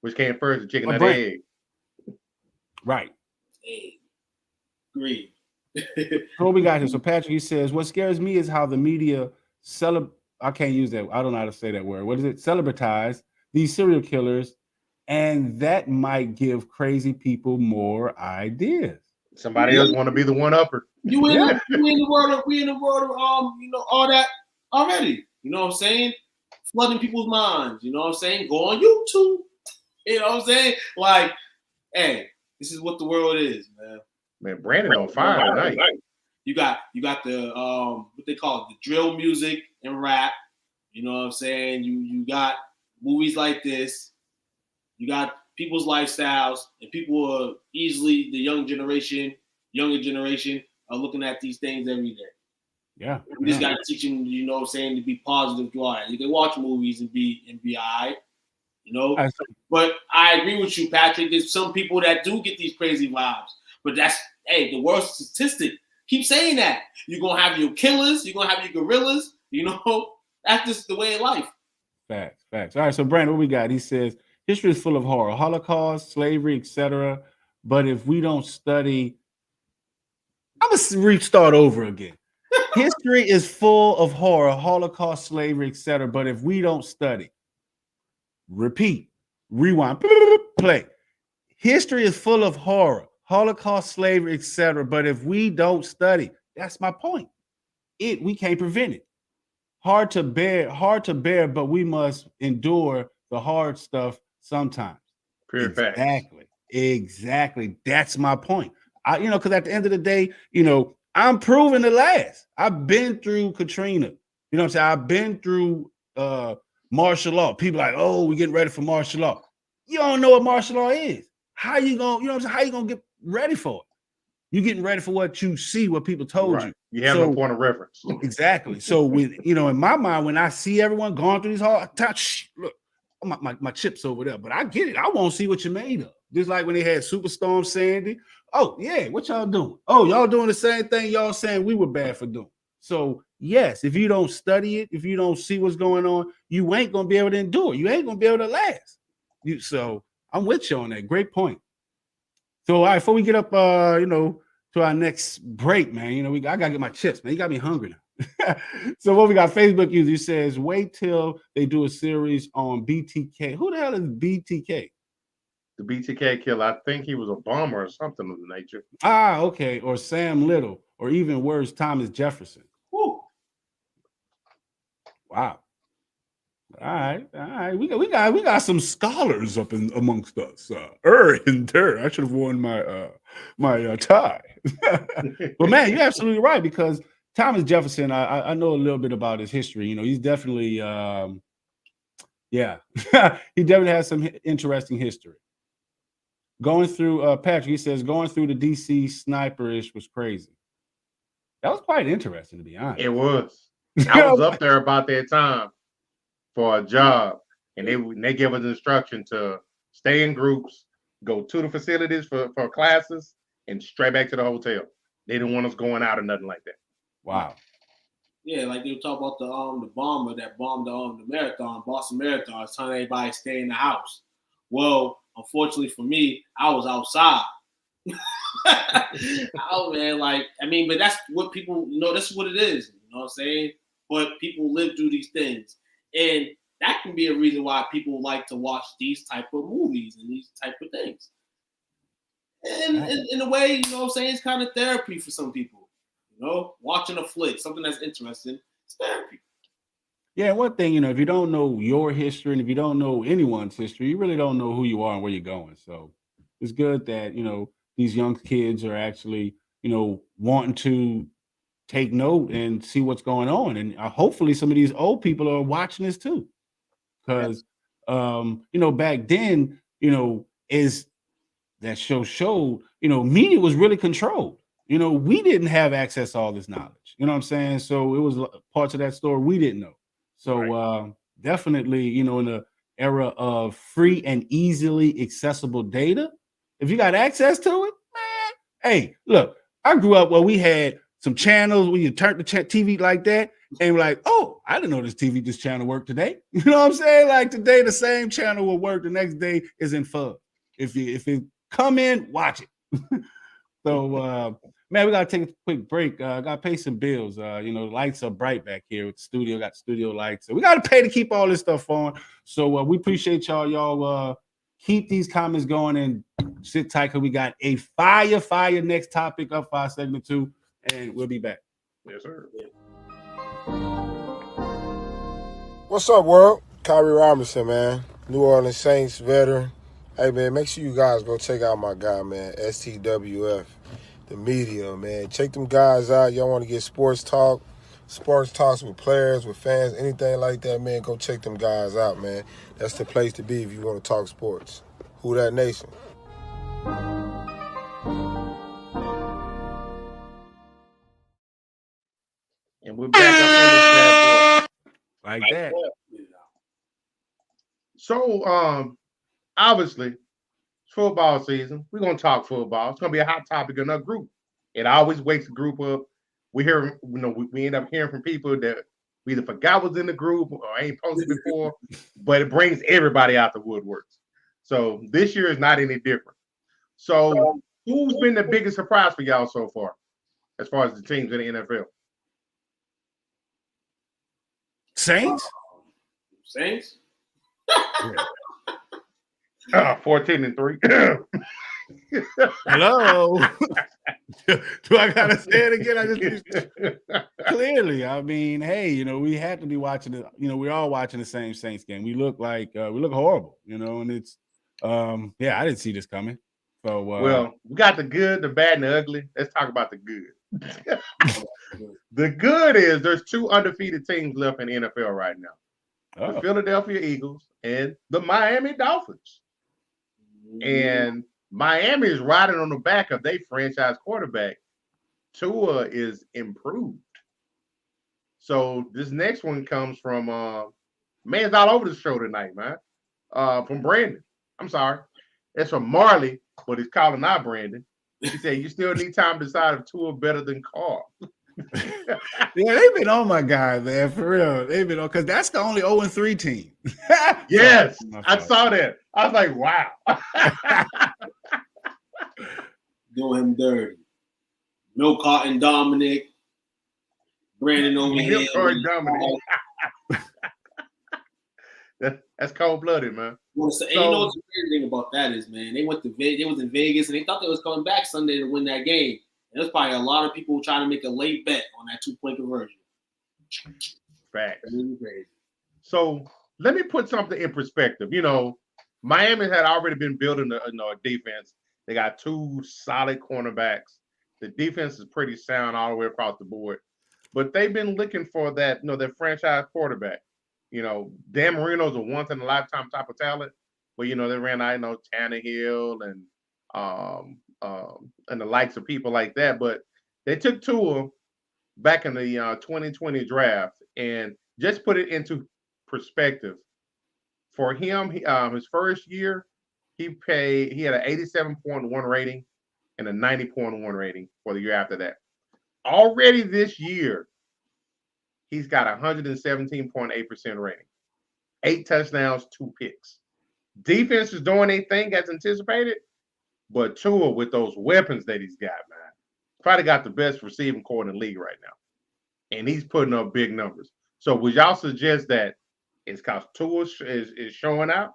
[SPEAKER 6] Which came first, the chicken or the egg?
[SPEAKER 7] Right.
[SPEAKER 8] Agreed.
[SPEAKER 7] So what we got here? So Patrick, he says, what scares me is how the media I can't use that. I don't know how to say that word. What is it? Celebratize these serial killers, and that might give crazy people more ideas.
[SPEAKER 6] Somebody else want to be the one-upper.
[SPEAKER 8] We in the world of you know, all that already. You know what I'm saying? Flooding people's minds. You know what I'm saying? Go on YouTube. You know what I'm saying? Like, hey, this is what the world is, man.
[SPEAKER 6] Man, Brandon on fire tonight.
[SPEAKER 8] You got the what they call it, the drill music and rap. You know what I'm saying? You got movies like this. You got people's lifestyles, and people are easily the younger generation are looking at these things every day.
[SPEAKER 7] Yeah.
[SPEAKER 8] You just gotta teach them, you know what I'm saying, to be positive through all that. You can watch movies and be all right, you know. But I agree with you, Patrick. There's some people that do get these crazy vibes. But that's the worst statistic. Keep saying that. You're gonna have your killers, you're gonna have your gorillas, you know. That's just the way of life.
[SPEAKER 7] Facts. All right, so Brandon, what we got? He says history is full of horror, Holocaust, slavery, etc. But if we don't study, I'm gonna restart over again. History is full of horror, Holocaust, slavery, etc. But if we don't study, repeat, rewind, play. History is full of horror, Holocaust, slavery, etc. But if we don't study, that's my point. We can't prevent it. Hard to bear, but we must endure the hard stuff sometimes. Exactly. That's my point. Because at the end of the day, I'm proven to last. I've been through Katrina. You know what I'm saying? I've been through martial law. People like, oh, we're getting ready for martial law. You don't know what martial law is. How you gonna, how you gonna get ready for it? You're getting ready for what you see, what people told you.
[SPEAKER 6] You have no point of reference.
[SPEAKER 7] Exactly. So in my mind, when I see everyone going through these hard times, look, my chips over there. But I get it. I want to see what you made of. Just like when they had Superstorm Sandy. Oh, yeah, what y'all doing? Oh, y'all doing the same thing y'all saying we were bad for doing. So, yes, if you don't study it, if you don't see what's going on, you ain't going to be able to endure. You ain't going to be able to last. So, I'm with you on that. Great point. So, all right, before we get up, to our next break, man, I got to get my chips, man. You got me hungry now. So, what we got, Facebook user says, wait till they do a series on BTK. Who the hell is BTK?
[SPEAKER 6] The BTK killer, I think he was a bomber or something of the nature.
[SPEAKER 7] Ah, okay. Or Sam Little, or even worse, Thomas Jefferson.
[SPEAKER 8] Woo.
[SPEAKER 7] Wow. All right. We got some scholars up in amongst us. And there. I should have worn my tie. But man, you're absolutely right, because Thomas Jefferson, I know a little bit about his history. He's definitely he definitely has some interesting history. Going through Patrick, he says going through the DC sniperish was crazy. That was quite interesting, to be honest.
[SPEAKER 6] It was. I was up there about that time for a job, and they give us instruction to stay in groups, go to the facilities for classes, and straight back to the hotel. They didn't want us going out or nothing like that.
[SPEAKER 7] Wow.
[SPEAKER 8] Yeah, like they were talking about the bomber that bombed the marathon, Boston Marathon, telling everybody to stay in the house. Well, unfortunately for me, I was outside. Oh man, but that's what people that's what it is. You know what I'm saying? But people live through these things. And that can be a reason why people like to watch these type of movies and these type of things. And in a way, you know what I'm saying, it's kind of therapy for some people. Watching a flick, something that's interesting, it's therapy.
[SPEAKER 7] Yeah, one thing, if you don't know your history and if you don't know anyone's history, you really don't know who you are and where you're going. So it's good that, these young kids are actually, wanting to take note and see what's going on. And hopefully some of these old people are watching this too. Because, back then, is that show showed, media was really controlled. We didn't have access to all this knowledge. You know what I'm saying? So it was parts of that story we didn't know. So definitely, in the era of free and easily accessible data, if you got access to it, man, hey, look, I grew up where we had some channels where you turn the TV like that, and we're like, oh, I didn't know this channel worked today. You know what I'm saying? Like today, the same channel will work. The next day is in fun. If it come in, watch it. So, man, we gotta take a quick break. Gotta pay some bills. The lights are bright back here with the studio. Got studio lights, so we gotta pay to keep all this stuff on. So we appreciate y'all. Y'all keep these comments going and sit tight, because we got a fire next topic up for our segment 2, and we'll be back.
[SPEAKER 6] Yes, sir.
[SPEAKER 5] What's up, world? Kyrie Robinson, man. New Orleans Saints veteran. Hey, man, make sure you guys go check out my guy, man, STWF, the media, man. Check them guys out. Y'all want to get sports talks with players, with fans, anything like that, man, go check them guys out, man. That's the place to be if you want to talk sports. Who that nation?
[SPEAKER 6] And we're back up in this bad boy.
[SPEAKER 7] Like that.
[SPEAKER 6] So, obviously, it's football season. We're gonna talk football. It's gonna be a hot topic in our group. It always wakes the group up. We hear, we end up hearing from people that we either forgot was in the group or ain't posted before, but it brings everybody out the woodworks. So this year is not any different. So who's been the biggest surprise for y'all so far, as far as the teams in the NFL?
[SPEAKER 7] Saints?
[SPEAKER 8] Saints?
[SPEAKER 6] 14-3.
[SPEAKER 7] Hello. Do I gotta say it again? I just clearly. I mean, hey, we had to be watching it. We're all watching the same Saints game. We look like we look horrible, and it's I didn't see this coming. So
[SPEAKER 6] well, we got the good, the bad, and the ugly. Let's talk about the good. The good is there's 2 undefeated teams left in the NFL right now. The Philadelphia Eagles and the Miami Dolphins. And Miami is riding on the back of their franchise quarterback. Tua is improved. So this next one comes from man's all over the show tonight, man. from Brandon. I'm sorry. It's from Marley, but he's calling out Brandon. He said, you still need time to decide if Tua better than Carr.
[SPEAKER 7] Yeah, they've been on my guy, man, for real. They've been on, because that's the only 0-3 team.
[SPEAKER 6] Yes, I saw that. I was like, wow.
[SPEAKER 8] Doing him dirty. No Cotton Dominic. Brandon over here.
[SPEAKER 6] Dominic. That's cold-blooded, man.
[SPEAKER 8] Well, so, and you know what's the weird thing about that is, man, they went to they was in Vegas and they thought they was coming back Sunday to win that game. And there's probably a lot of people trying to make a late bet on that 2-point conversion.
[SPEAKER 6] Facts.
[SPEAKER 8] Crazy.
[SPEAKER 6] So let me put something in perspective. You know, Miami had already been building a defense. They got 2 solid cornerbacks. The defense is pretty sound all the way across the board. But they've been looking for that, their franchise quarterback. Dan Marino's a once-in-a-lifetime type of talent. But, they ran out, Tannehill and the likes of people like that. But they took Tua back in the 2020 draft and just put it into perspective. For him, his first year, he had an 87.1 rating and a 90.1 rating for the year after that. Already this year, he's got a 117.8% rating, 8 touchdowns, 2 picks. Defense is doing their thing as anticipated, but Tua, with those weapons that he's got, man, probably got the best receiving core in the league right now. And he's putting up big numbers. So would y'all suggest that it's because Tua is showing out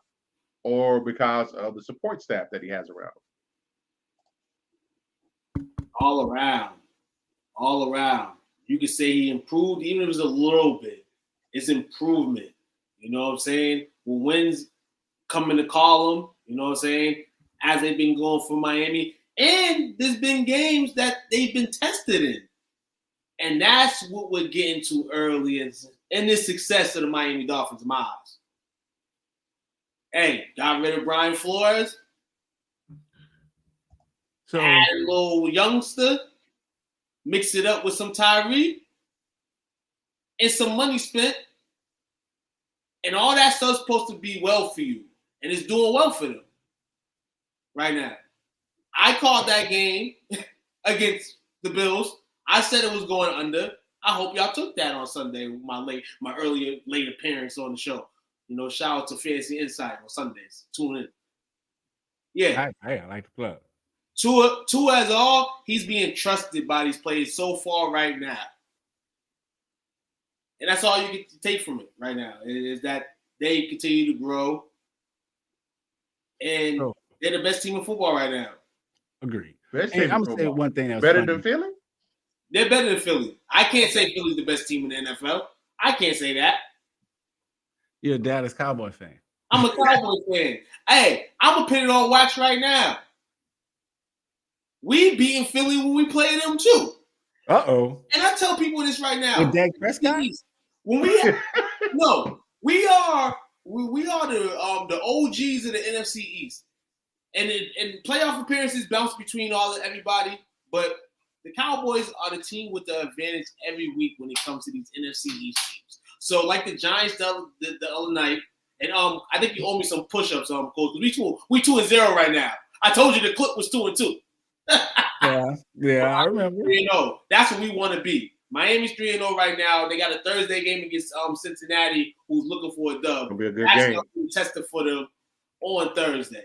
[SPEAKER 6] or because of the support staff that he has around him?
[SPEAKER 8] All around. You could say he improved, even if it was a little bit. It's improvement. You know what I'm saying? When wins come in the column, you know what I'm saying? As they've been going for Miami. And there's been games that they've been tested in. And that's what we're getting to early in this success of the Miami Dolphins' in my eyes. Hey, got rid of Brian Flores.
[SPEAKER 7] So
[SPEAKER 8] add a little youngster. Mix it up with some Tyree. And some money spent. And all that stuff's supposed to be well for you. And it's doing well for them right now. I called that game against the Bills. I said it was going under. I hope y'all took that on Sunday with my earlier late appearance on the show. Shout out to Fantasy Insight on Sundays. Tune in. Yeah.
[SPEAKER 7] I like the plug.
[SPEAKER 8] Tua as all, he's being trusted by these players so far right now. And that's all you get to take from it right now, is that they continue to grow. And they're the best team in football right now.
[SPEAKER 7] Agreed.
[SPEAKER 6] Hey,
[SPEAKER 7] I'm going to say one thing that's
[SPEAKER 6] better
[SPEAKER 7] funny.
[SPEAKER 6] than Philly?
[SPEAKER 8] They're better than Philly. I can't say Philly's the best team in the NFL. I can't say that.
[SPEAKER 7] You're a Dallas Cowboy fan.
[SPEAKER 8] I'm a Cowboy fan. Hey, I'm going to put it on wax right now. We beating Philly when we play them too.
[SPEAKER 7] Uh-oh.
[SPEAKER 8] And I tell people this right now.
[SPEAKER 7] With Dak Prescott?
[SPEAKER 8] When we are the OGs of the NFC East. And playoff appearances bounce between everybody, but the Cowboys are the team with the advantage every week when it comes to these NFC East teams. So, like the Giants the other night, and I think you owe me some push-ups, Coach. We 2-0 right now. I told you the clip was 2-2.
[SPEAKER 7] Yeah, I remember.
[SPEAKER 8] 3-0. That's what we want to be. Miami's 3-0 right now. They got a Thursday game against Cincinnati, who's looking for a dub.
[SPEAKER 6] It'll be a good
[SPEAKER 8] That's
[SPEAKER 6] game.
[SPEAKER 8] going to be tested for them on Thursday.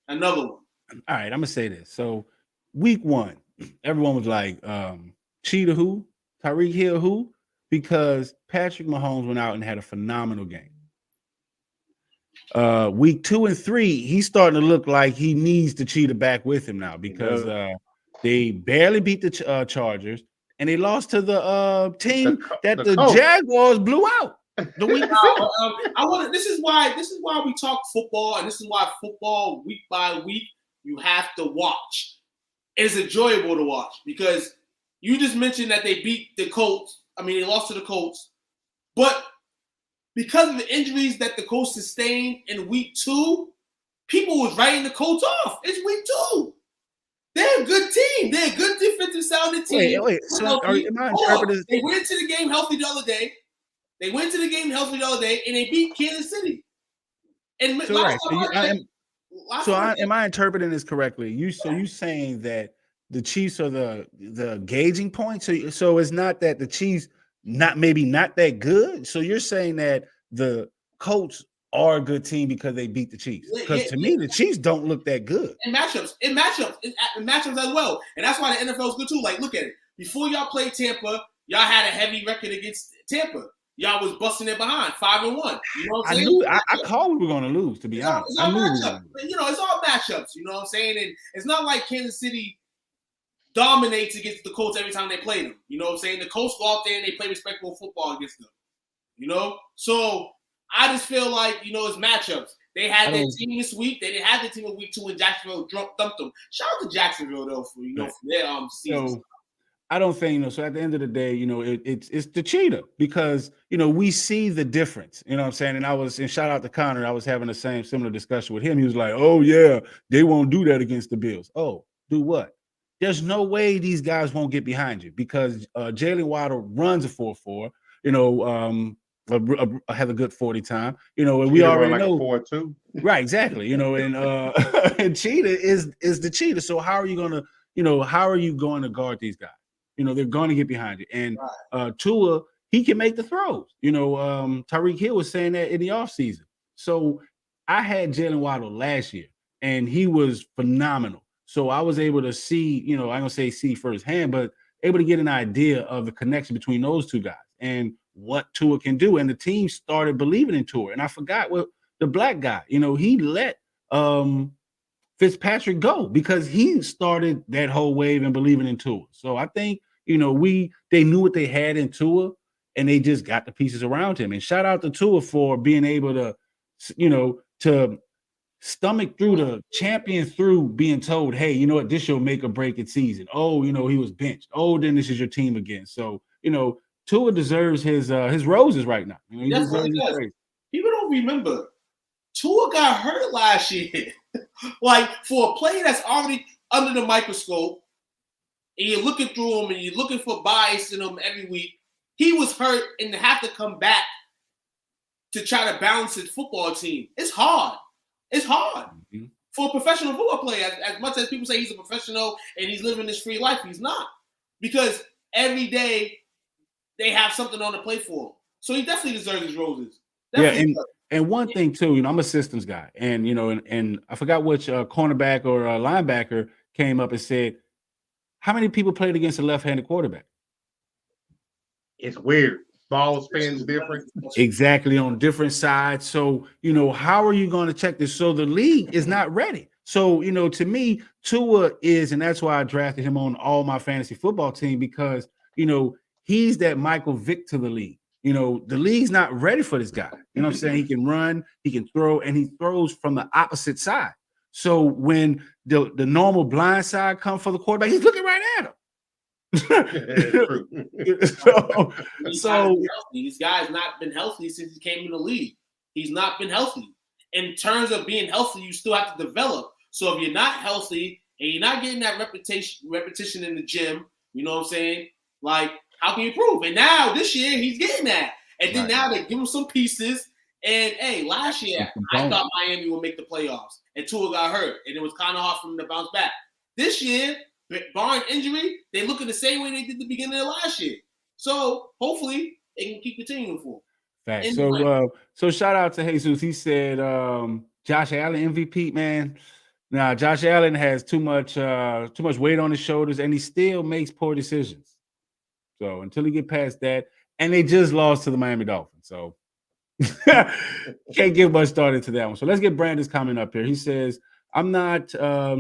[SPEAKER 8] Another one.
[SPEAKER 7] All right, I'm going to say this. So, week 1, everyone was like, Cheetah who? Tyreek Hill who? Because Patrick Mahomes went out and had a phenomenal game. Week 2 and 3, he's starting to look like he needs the Cheetah back with him now because they barely beat the Chargers and they lost to the team that the Jaguars blew out. The week
[SPEAKER 8] This is why we talk football, and this is why football week by week you have to watch. It's enjoyable to watch because you just mentioned that they beat the Colts. I mean, they lost to the Colts, but because of the injuries that the Colts sustained in week 2, people was writing the Colts off. It's week 2. They're a good team. They're a good defensive sounding team.
[SPEAKER 7] Wait. So am I interpreting?
[SPEAKER 8] They went into the game healthy the other day. And they beat Kansas City. And
[SPEAKER 7] So right. Am I interpreting this correctly? You saying that the Chiefs are the gauging point? So it's not that the Chiefs not that good. So you're saying that the Colts are a good team because they beat the Chiefs. Because to me, the Chiefs don't look that good.
[SPEAKER 8] In matchups as well. And that's why the NFL is good too. Like, look at it. Before y'all played Tampa, y'all had a heavy record against Tampa. Y'all was busting it behind 5-1. You know what I'm saying?
[SPEAKER 7] I called we were going to lose, to be honest.
[SPEAKER 8] I knew it's all matchups. You know what I'm saying? And it's not like Kansas City dominates against the Colts every time they play them. You know what I'm saying? The Colts go out there and they play respectable football against them. You know? So I just feel like, it's matchups. They had their team this week. They didn't have their team in week 2 when Jacksonville thumped them. Shout out to Jacksonville, though, for their season.
[SPEAKER 7] So, I don't think, so at the end of the day, it's the cheetah because, we see the difference, you know what I'm saying? And shout out to Connor, I was having the similar discussion with him. He was like, oh yeah, they won't do that against the Bills. Oh, do what? There's no way these guys won't get behind you because Jalen Waddle runs a 4.4, have a good 40 time, and we already know
[SPEAKER 6] 4.2.
[SPEAKER 7] Right, exactly. And cheetah is the cheetah. So how are you going to guard these guys? They're going to get behind you. And Tua, he can make the throws. Tyreek Hill was saying that in the offseason. So I had Jalen Waddle last year, and he was phenomenal. So I was able to see, I'm going to say see firsthand, but able to get an idea of the connection between those two guys and what Tua can do. And the team started believing in Tua. And I forgot what the black guy, he let Fitzpatrick go because he started that whole wave and believing in Tua. So I think, they knew what they had in Tua and they just got the pieces around him. And shout out to Tua for being able to, to stomach through the champion through being told, hey, you know what, this will make or break its season. Oh, he was benched. Oh, then this is your team again. So, Tua deserves his roses right now. He deserves his praise.
[SPEAKER 8] People don't remember Tua got hurt last year. Like, for a player that's already under the microscope, and you're looking through him and you're looking for bias in him every week, he was hurt and to have to come back to try to balance his football team. It's hard. It's hard for a professional football player. As much as people say he's a professional and he's living this free life, he's not. Because every day they have something on the plate for him. So he definitely deserves his roses. Definitely.
[SPEAKER 7] Yeah, and one thing too, I'm a systems guy, and and I forgot which cornerback or linebacker came up and said, how many people played against a left-handed quarterback?
[SPEAKER 6] It's weird. Ball spins different.
[SPEAKER 7] Exactly, on different sides. So, how are you going to check this? So the league is not ready. So, to me, Tua is, and that's why I drafted him on all my fantasy football team because, he's that Michael Vick to the league. The league's not ready for this guy. You know what I'm saying? He can run, he can throw, and he throws from the opposite side. So when the normal blind side comes for the quarterback, he's looking right at him. So
[SPEAKER 8] this guy's not been healthy since he came in the league. He's not been healthy. In terms of being healthy, you still have to develop. So if you're not healthy and you're not getting that repetition in the gym, you know what I'm saying? Like, how can you improve? And now this year he's getting that. And then now they give him some pieces. And hey, last year I thought Miami would make the playoffs, and Tua got hurt, and it was kind of hard for him to bounce back. This year, barring injury, they look at the same way they did the beginning of last year. So hopefully they can keep continuing for.
[SPEAKER 7] Facts. So shout out to Jesus. He said Josh Allen MVP, man. Now Josh Allen has too much weight on his shoulders, and he still makes poor decisions. So until he get past that, and they just lost to the Miami Dolphins, so can't give much thought into that one. So let's get Brandon's comment up here. He says, I'm not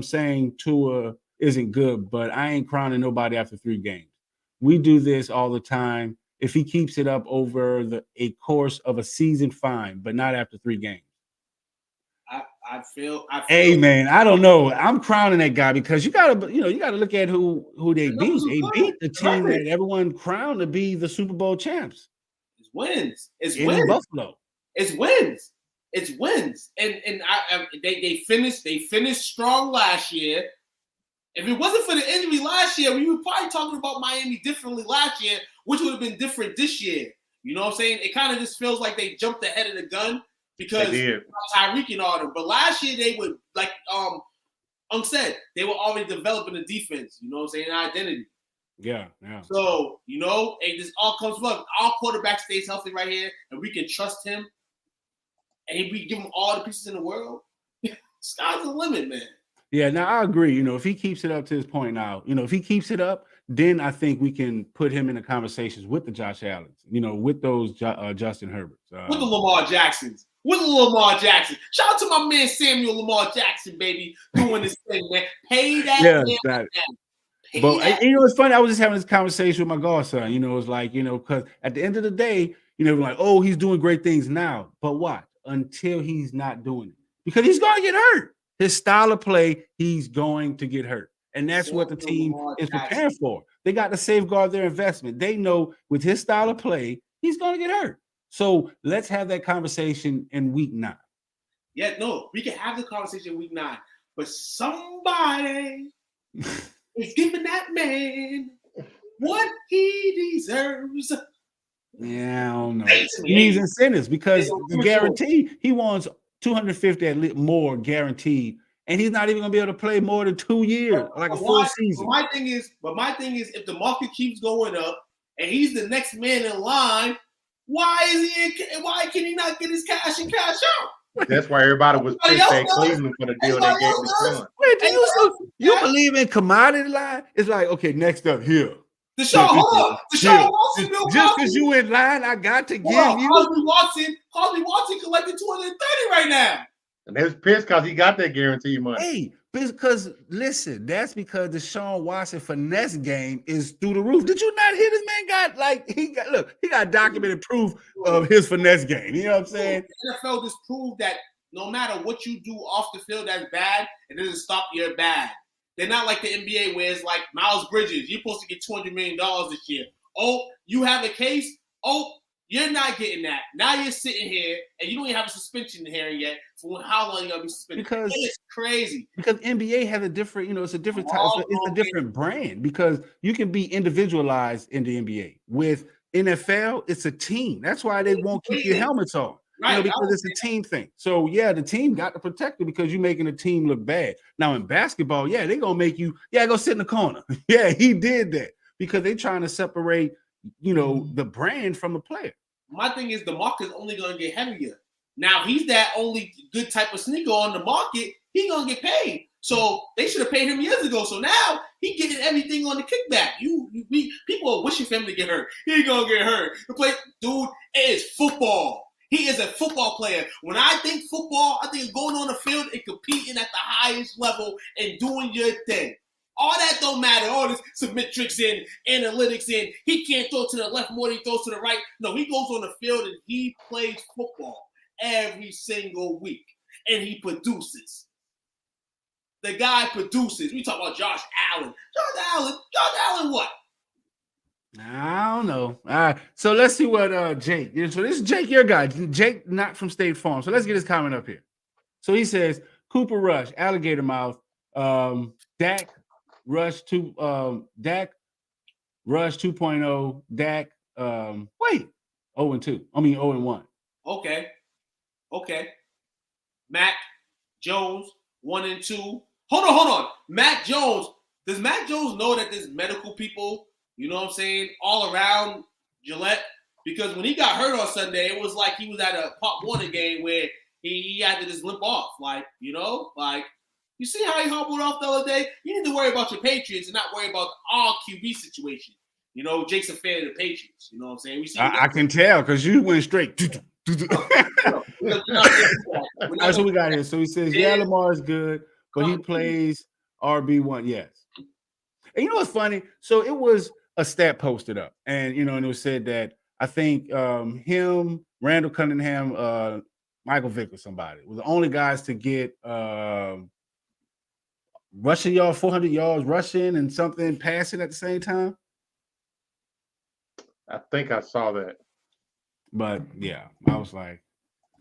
[SPEAKER 7] saying Tua isn't good, but I ain't crowning nobody after 3 games. We do this all the time. If he keeps it up over a course of a season, fine, but not after 3 games.
[SPEAKER 8] I feel
[SPEAKER 7] hey man, I don't know. I'm crowning that guy because you gotta look at who they beat. They beat the team that everyone crowned to be the Super Bowl champs.
[SPEAKER 8] It's wins. It's
[SPEAKER 7] in
[SPEAKER 8] wins.
[SPEAKER 7] Buffalo.
[SPEAKER 8] It's wins. It's wins. And they finished strong last year. If it wasn't for the injury last year, we were probably talking about Miami differently last year, which would have been different this year. You know what I'm saying? It kind of just feels like they jumped ahead of the gun because Tyreek and all them. But last year they would, like said, they were already developing a defense. You know what I'm saying? An identity.
[SPEAKER 7] Yeah.
[SPEAKER 8] So, and this all comes from our quarterback stays healthy right here, and we can trust him, and we give him all the pieces in the world. Sky's the limit, man.
[SPEAKER 7] Yeah, now I agree. If he keeps it up to this point now, if he keeps it up, then I think we can put him in the conversations with the Josh Allens, with those Justin Herberts.
[SPEAKER 8] With the Lamar Jacksons. Shout out to my man Samuel Lamar Jackson, baby, doing this thing, man. Pay that man.
[SPEAKER 7] But it's funny. I was just having this conversation with my godson. It's like, because at the end of the day, like, oh, he's doing great things now. But what? Until he's not doing it. Because he's going to get hurt. His style of play, he's going to get hurt. And that's what the team is preparing for. They got to safeguard their investment. They know with his style of play, he's going to get hurt. So let's have that conversation in week 9.
[SPEAKER 8] Yeah, no, we can have the conversation in week 9. But somebody is giving that man what he deserves.
[SPEAKER 7] Yeah, I don't know. He needs incentives because the guarantee, he wants 250 at least more guaranteed. And he's not even going to be able to play more than 2 years, like a full season.
[SPEAKER 8] My thing is, if the market keeps going up and he's the next man in line, why can he not get his cash and cash out?
[SPEAKER 6] That's why everybody was pissed at Cleveland for the deal they gave to Sean.
[SPEAKER 7] Wait, you believe in commodity line? It's like, okay, next up here.
[SPEAKER 8] Deshaun Watson,
[SPEAKER 7] just because you in line, I got to give you.
[SPEAKER 8] Harvey Watson collected $230 right now.
[SPEAKER 6] And they're pissed because he got that guaranteed money.
[SPEAKER 7] Hey, because listen, that's because the Deshaun Watson finesse game is through the roof. Did you not hear this man he got documented proof of his finesse game. You know what I'm saying?
[SPEAKER 8] The NFL just proved that no matter what you do off the field that's bad, it doesn't stop your bad. They're not like the NBA where it's like Miles Bridges, you're supposed to get $200 million this year. Oh, you have a case? Oh, you're not getting that. Now you're sitting here and you don't even have a suspension hearing yet for how long you're gonna be suspended.
[SPEAKER 7] Because
[SPEAKER 8] it's crazy.
[SPEAKER 7] Because NBA has a different, it's a different type, it's a different brand because you can be individualized in the NBA. With NFL, it's a team. That's why they won't keep your helmets on. Right, because it's a team thing. So yeah, the team got to protect it because you're making the team look bad. Now in basketball, they're gonna make you, go sit in the corner. Yeah, he did that because they're trying to separate, the brand from the player.
[SPEAKER 8] My thing is the market's only gonna get heavier. Now, if he's that only good type of sneaker on the market, he's gonna get paid. So they should have paid him years ago. So now he getting everything on the kickback. People are wishing for him to get hurt. He gonna get hurt. Dude, it is football. He is a football player. When I think football, I think going on the field and competing at the highest level and doing your thing. All that don't matter. All this submetrics and analytics and he can't throw to the left more than he throws to the right. No, he goes on the field and he plays football every single week. And he produces. The guy produces. We talk about Josh Allen. Josh Allen what?
[SPEAKER 7] I don't know. All right. So let's see what Jake. So this is Jake, your guy. Jake, not from State Farm. So let's get his comment up here. So he says, Cooper Rush, Alligator Mouth, Dak Rush 2.0, Dak 0-2. I mean 0-1.
[SPEAKER 8] Okay. Mac Jones 1-2. Hold on. Mac Jones. Does Mac Jones know that there's medical people, all around Gillette? Because when he got hurt on Sunday, it was like he was at a Pop Warner game where he had to just limp off. You see how he hobbled off the other day? You need to worry about your Patriots and not worry about our QB situation. Jake's a fan of the Patriots. You know what I'm saying?
[SPEAKER 7] I can tell because you went straight. That's what we got here. So he says, Lamar is good, but he plays RB1. Yes. And you know what's funny? So it was a stat posted up, and and it was said that I think him, Randall Cunningham, Michael Vick, or somebody were the only guys to get rushing yards, 400 yards rushing and something passing at the same time.
[SPEAKER 6] I think I saw that.
[SPEAKER 7] But yeah, I was like,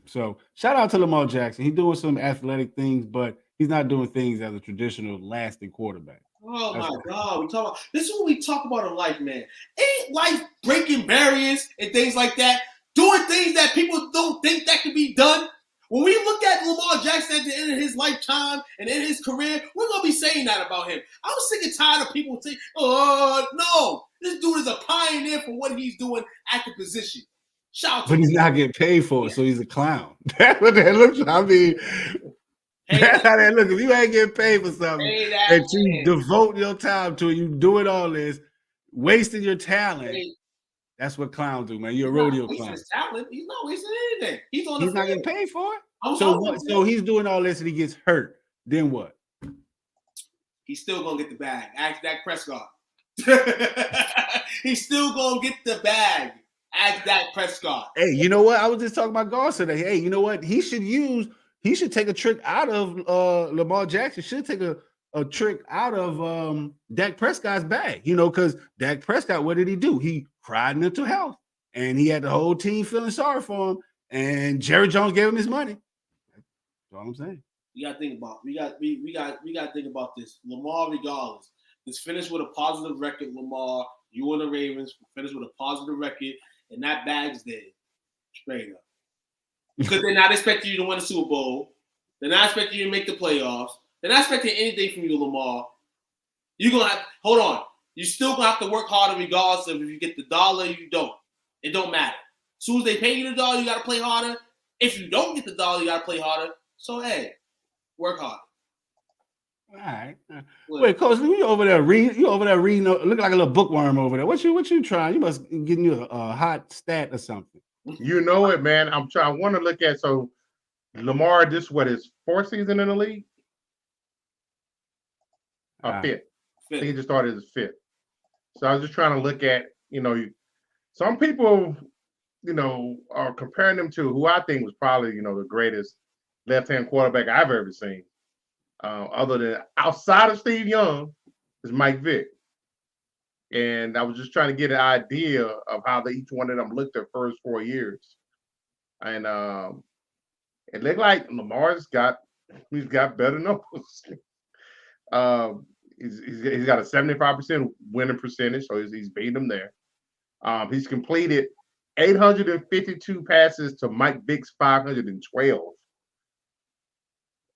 [SPEAKER 7] so shout out to Lamar Jackson. He's doing some athletic things, but he's not doing things as a traditional lasting quarterback.
[SPEAKER 8] Oh my God. This is what we talk about in life, man. Ain't life breaking barriers and things like that, doing things that people don't think that can be done. When we look at Lamar Jackson at the end of his lifetime and in his career, we're going to be saying that about him. I'm sick and tired of people saying, no, this dude is a pioneer for what he's doing at the position. Shout out to
[SPEAKER 7] But he's not getting paid for it, so he's a clown. That's what that looks like. I mean, that's how that looks. If you ain't getting paid for something that you devote your time to, you doing all this, wasting your talent, that's what clowns do, man. You're a rodeo clown.
[SPEAKER 8] His talent. He's not wasting anything. He's
[SPEAKER 7] not getting paid for it. So he's doing all this and he gets hurt. Then what?
[SPEAKER 8] He's still gonna get the bag. Ask Dak Prescott. He's still gonna get the bag. Ask Dak Prescott.
[SPEAKER 7] Hey, you know what? I was just talking about Goss today. Hey, you know what? He should take a trick out of Lamar Jackson. Should take a trick out of Dak Prescott's bag. You know, because Dak Prescott, what did he do? He cried mental health, and he had the whole team feeling sorry for him. And Jerry Jones gave him his money. That's all I'm saying.
[SPEAKER 8] You got to think about. We got to think about this. Lamar, regardless, let's finish with a positive record. Lamar, you and the Ravens finish with a positive record, and that bag's there, straight up. Because they're not expecting you to win a Super Bowl. They're not expecting you to make the playoffs. They're not expecting anything from you, Lamar. You're gonna have hold on. You still gonna have to work harder regardless of if you get the dollar or you don't. It don't matter. As soon as they pay you the dollar, you gotta play harder. If you don't get the dollar, you gotta play harder. So hey, work hard.
[SPEAKER 7] All right. Wait, Coach, you over there reading? Look like a little bookworm over there. What you trying? You must getting you a hot stat or something.
[SPEAKER 6] You know it, man. I want to look at Lamar. This his fourth season in the league. Fifth. I think he just started his fifth. So I was just trying to look at, some people, are comparing them to who I think was probably, the greatest left-hand quarterback I've ever seen. Other than outside of Steve Young, is Mike Vick. And I was just trying to get an idea of how each one of them looked their first 4 years. And it looked like Lamar's got better numbers. He's got a 75% winning percentage, so he's beating them there. He's completed 852 passes to Mike Vick's 512,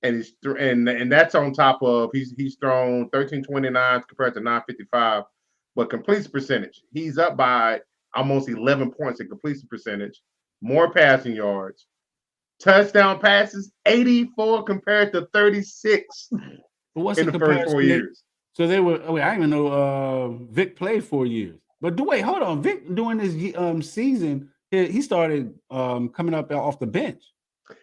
[SPEAKER 6] and that's on top of he's thrown 1329 compared to 955, but completion percentage he's up by almost 11 points in completion percentage, more passing yards, touchdown passes 84 compared to 36 in the first 4 years.
[SPEAKER 7] So they were. I didn't even know Vic played 4 years. But wait, hold on. Vic during this season, he started coming up off the bench.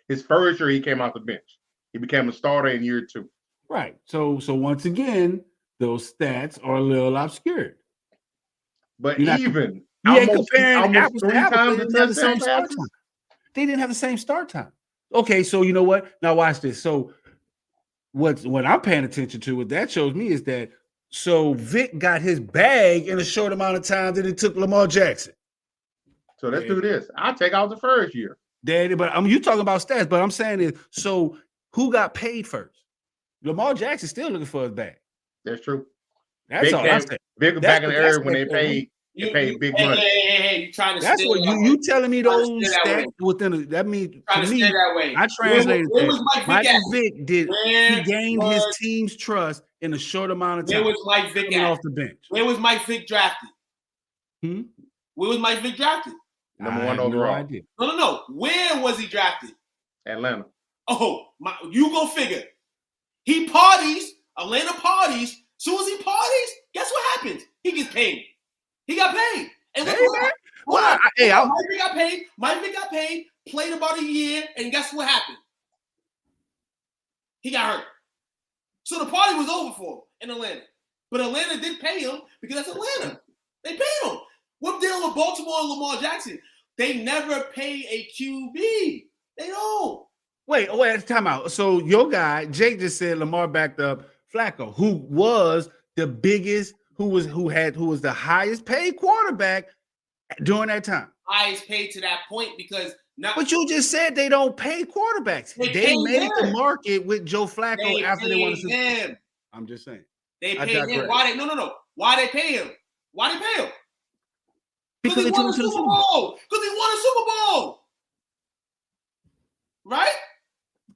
[SPEAKER 6] His first year, he came off the bench. He became a starter in year 2.
[SPEAKER 7] Right. So once again, those stats are a little obscured.
[SPEAKER 6] But
[SPEAKER 7] you ain't comparing apples to apples. They didn't have the same start time. Okay, so you know what? Now watch this. So what I'm paying attention to, what that shows me is that Vic got his bag in a short amount of time that it took Lamar Jackson.
[SPEAKER 6] So let's do this. I'll take out the first year.
[SPEAKER 7] Daddy, but you talking about stats, but I'm saying is, so who got paid first? Lamar Jackson's still looking for his bag.
[SPEAKER 6] That's true.
[SPEAKER 7] That's all I'm saying.
[SPEAKER 6] Vic was back in the era when they paid big money.
[SPEAKER 8] Hey, you trying to
[SPEAKER 7] that's what you telling me those stats within that means to me that way. I translated that. Michael Vick he gained his team's trust in a short amount of time.
[SPEAKER 8] Where was Mike Vick
[SPEAKER 7] off the bench?
[SPEAKER 8] Where was Mike Vick drafted? Where was Mike Vick drafted?
[SPEAKER 6] Number 1 overall.
[SPEAKER 8] No. Where was he drafted?
[SPEAKER 6] Atlanta.
[SPEAKER 8] Oh, you go figure. He parties. Atlanta parties. Soon as he parties, guess what happens? He gets paid. He got paid. And Mike Vick got paid, played about a year, and guess what happened? He got hurt. So the party was over for him in Atlanta. But Atlanta did pay him because that's Atlanta. They paid him. What deal with Baltimore and Lamar Jackson? They never pay a QB. They don't.
[SPEAKER 7] Wait, time out. So your guy, Jake, just said Lamar backed up Flacco, who was the biggest, who was the highest paid quarterback during that time.
[SPEAKER 8] Highest paid to that point because now.
[SPEAKER 7] But you just said they don't pay quarterbacks. They made the market with Joe Flacco after they won the Super Bowl. I'm just saying.
[SPEAKER 8] They paid him. Why Why they pay him? Why they pay him?
[SPEAKER 7] Because they took him to the Super Bowl.
[SPEAKER 8] Because he won a Super Bowl. Right?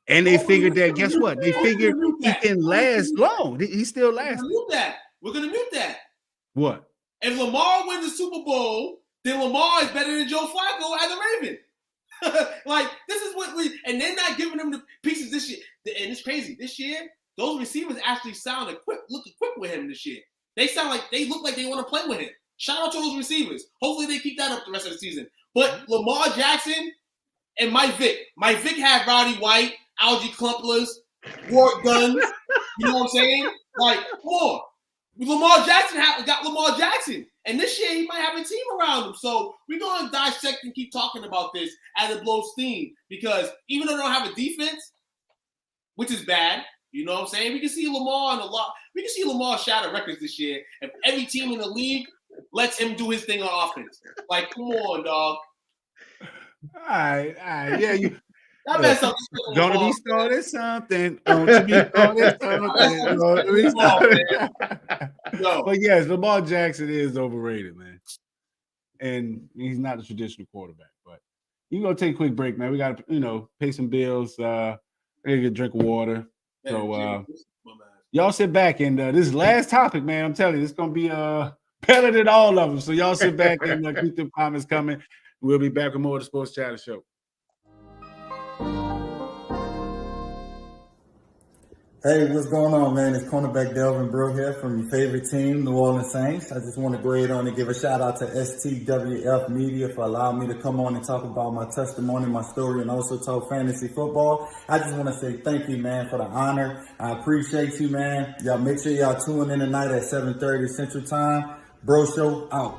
[SPEAKER 7] And they figured that, guess what? They figured he can last long. He still lasts.
[SPEAKER 8] We're going to mute that.
[SPEAKER 7] What?
[SPEAKER 8] If Lamar wins the Super Bowl, then Lamar is better than Joe Flacco as a Raven. Like, this is what and they're not giving him the pieces this year. And it's crazy. This year, those receivers actually sound looking quick with him this year. They look like they want to play with him. Shout out to those receivers. Hopefully they keep that up the rest of the season. But Lamar Jackson and Mike Vick. Mike Vick had Roddy White, Algie Klumplers, Ward Guns. You know what I'm saying? Like, come on. Lamar Jackson got Lamar Jackson. And this year he might have a team around him. So we're going to dissect and keep talking about this as it blows steam. Because even though they don't have a defense, which is bad, you know what I'm saying? We can see Lamar shatter records this year if every team in the league lets him do his thing on offense. Like, come on, dog.
[SPEAKER 7] All right. Yeah, you.
[SPEAKER 8] Gonna
[SPEAKER 7] be started something. Don't be started something. But yes, Lamar Jackson is overrated, man. And he's not a traditional quarterback. But you gonna take a quick break, man. We gotta, pay some bills. Get a drink of water. So y'all sit back and this last topic, man. I'm telling you, it's gonna be better than all of them. So y'all sit back and keep the comments coming. We'll be back with more of the Sports Chatter Show.
[SPEAKER 10] Hey, what's going on, man? It's cornerback Delvin Breaux here from your favorite team, New Orleans Saints. I just want to go ahead on and give a shout out to STWF Media for allowing me to come on and talk about my testimony, my story, and also talk fantasy football. I just want to say thank you, man, for the honor. I appreciate you, man. Y'all make sure y'all tune in tonight at 7:30 Central Time. Bro Show out.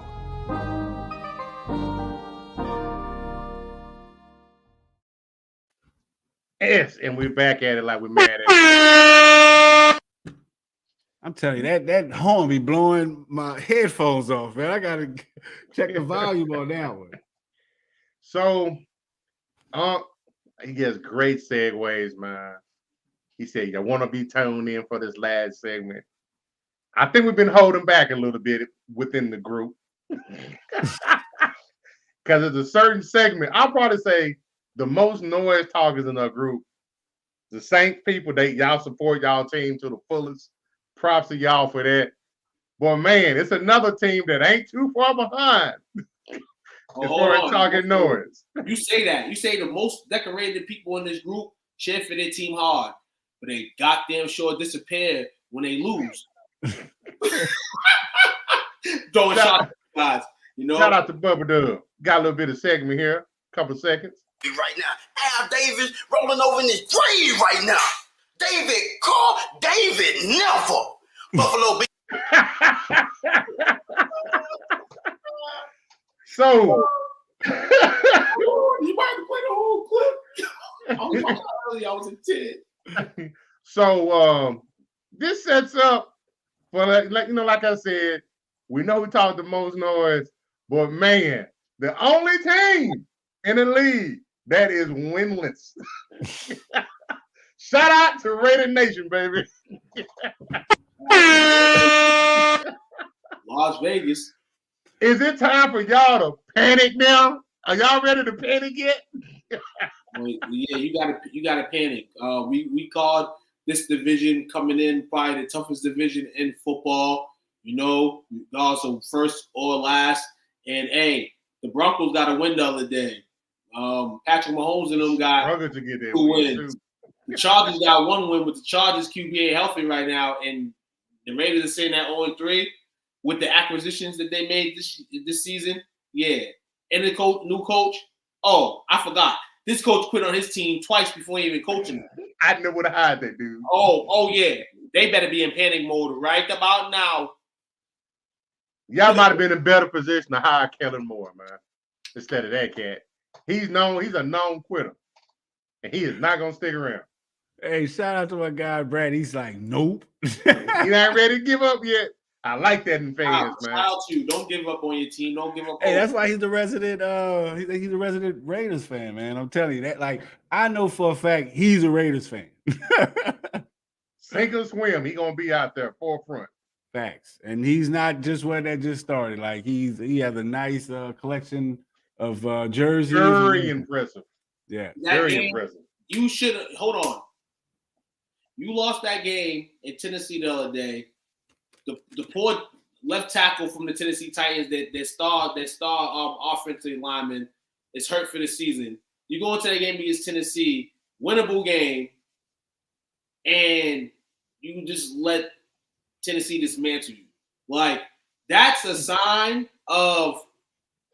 [SPEAKER 6] Yes, and we're back at it like we're mad at it.
[SPEAKER 7] I'm telling you, that horn be blowing my headphones off, man. I gotta check the volume on that one.
[SPEAKER 6] So, he gets great segues, man. He said, "You want to be tuned in for this last segment." I think we've been holding back a little bit within the group because it's a certain segment. I'll probably say the most noise talkers in our group, the Saints people. Y'all support y'all team to the fullest. Props to y'all for that. But man, it's another team that ain't too far behind. As far as talking noise.
[SPEAKER 8] You say that. You say the most decorated people in this group cheer for their team hard, but they goddamn sure disappear when they lose. Throwing shots, guys.
[SPEAKER 6] Shout out to Bubba Dub. Got a little bit of segment here. Couple seconds.
[SPEAKER 11] Right now, Al Davis rolling over in his grave right now. David Carr, David never. Buffalo Bill.
[SPEAKER 6] So
[SPEAKER 8] you might play the whole clip. I was a 10.
[SPEAKER 6] So this sets up for like I said, we know we talk the most noise, but man, the only team in the league that is winless. Shout out to Raider Nation, baby.
[SPEAKER 8] Las Vegas.
[SPEAKER 6] Is it time for y'all to panic now? Are y'all ready to panic yet?
[SPEAKER 8] Yeah, you gotta panic. We called this division coming in probably the toughest division in football. Also first or last. And hey, the Broncos got a win the other day. Patrick Mahomes and them got 2 wins. The Chargers got 1 win, but the Chargers QB ain't healthy right now, and the Raiders are saying that 0-3 with the acquisitions that they made this season. Yeah, and the new coach. Oh, I forgot. This coach quit on his team twice before he even coached him.
[SPEAKER 6] I never would have hired that dude.
[SPEAKER 8] Oh yeah, they better be in panic mode right about now.
[SPEAKER 6] Y'all might have been in a better position to hire Kellen Moore, man, instead of that cat. He's a known quitter, and he is not gonna stick around.
[SPEAKER 7] Hey, shout out to my guy Brad. He's like, nope.
[SPEAKER 6] He not ready to give up yet. I like that in fans, man.
[SPEAKER 8] Shout out to you. Don't give up on your team. Don't give up.
[SPEAKER 7] Hey, that's why he's the resident. He's a resident Raiders fan, man. I'm telling you that. Like, I know for a fact he's a Raiders fan.
[SPEAKER 6] Sink or swim, he gonna be out there forefront.
[SPEAKER 7] Facts, and he's not just one that just started. Like he has a nice collection of jerseys.
[SPEAKER 6] Very impressive.
[SPEAKER 7] Yeah,
[SPEAKER 6] very impressive.
[SPEAKER 8] you should hold on. You lost that game in Tennessee the other day. The poor left tackle from the Tennessee Titans, their star offensive lineman is hurt for the season. You go into that game against Tennessee, winnable game, and you just let Tennessee dismantle you. Like, that's a sign of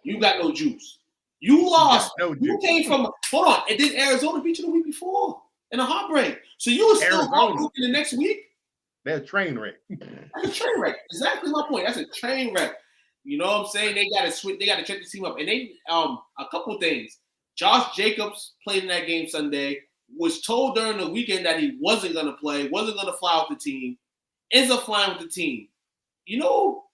[SPEAKER 8] you got no juice. You lost. You came from hold on, and then Arizona beat you the week before in a heartbreak. So you were still heartbroken the next week.
[SPEAKER 6] That's a train wreck.
[SPEAKER 8] That's a train wreck. Exactly my point. That's a train wreck. You know what I'm saying? They got to switch. They got to check the team up. And they a couple things. Josh Jacobs played in that game Sunday. Was told during the weekend that he wasn't going to play. Wasn't going to fly with the team. Ends up flying with the team. You know,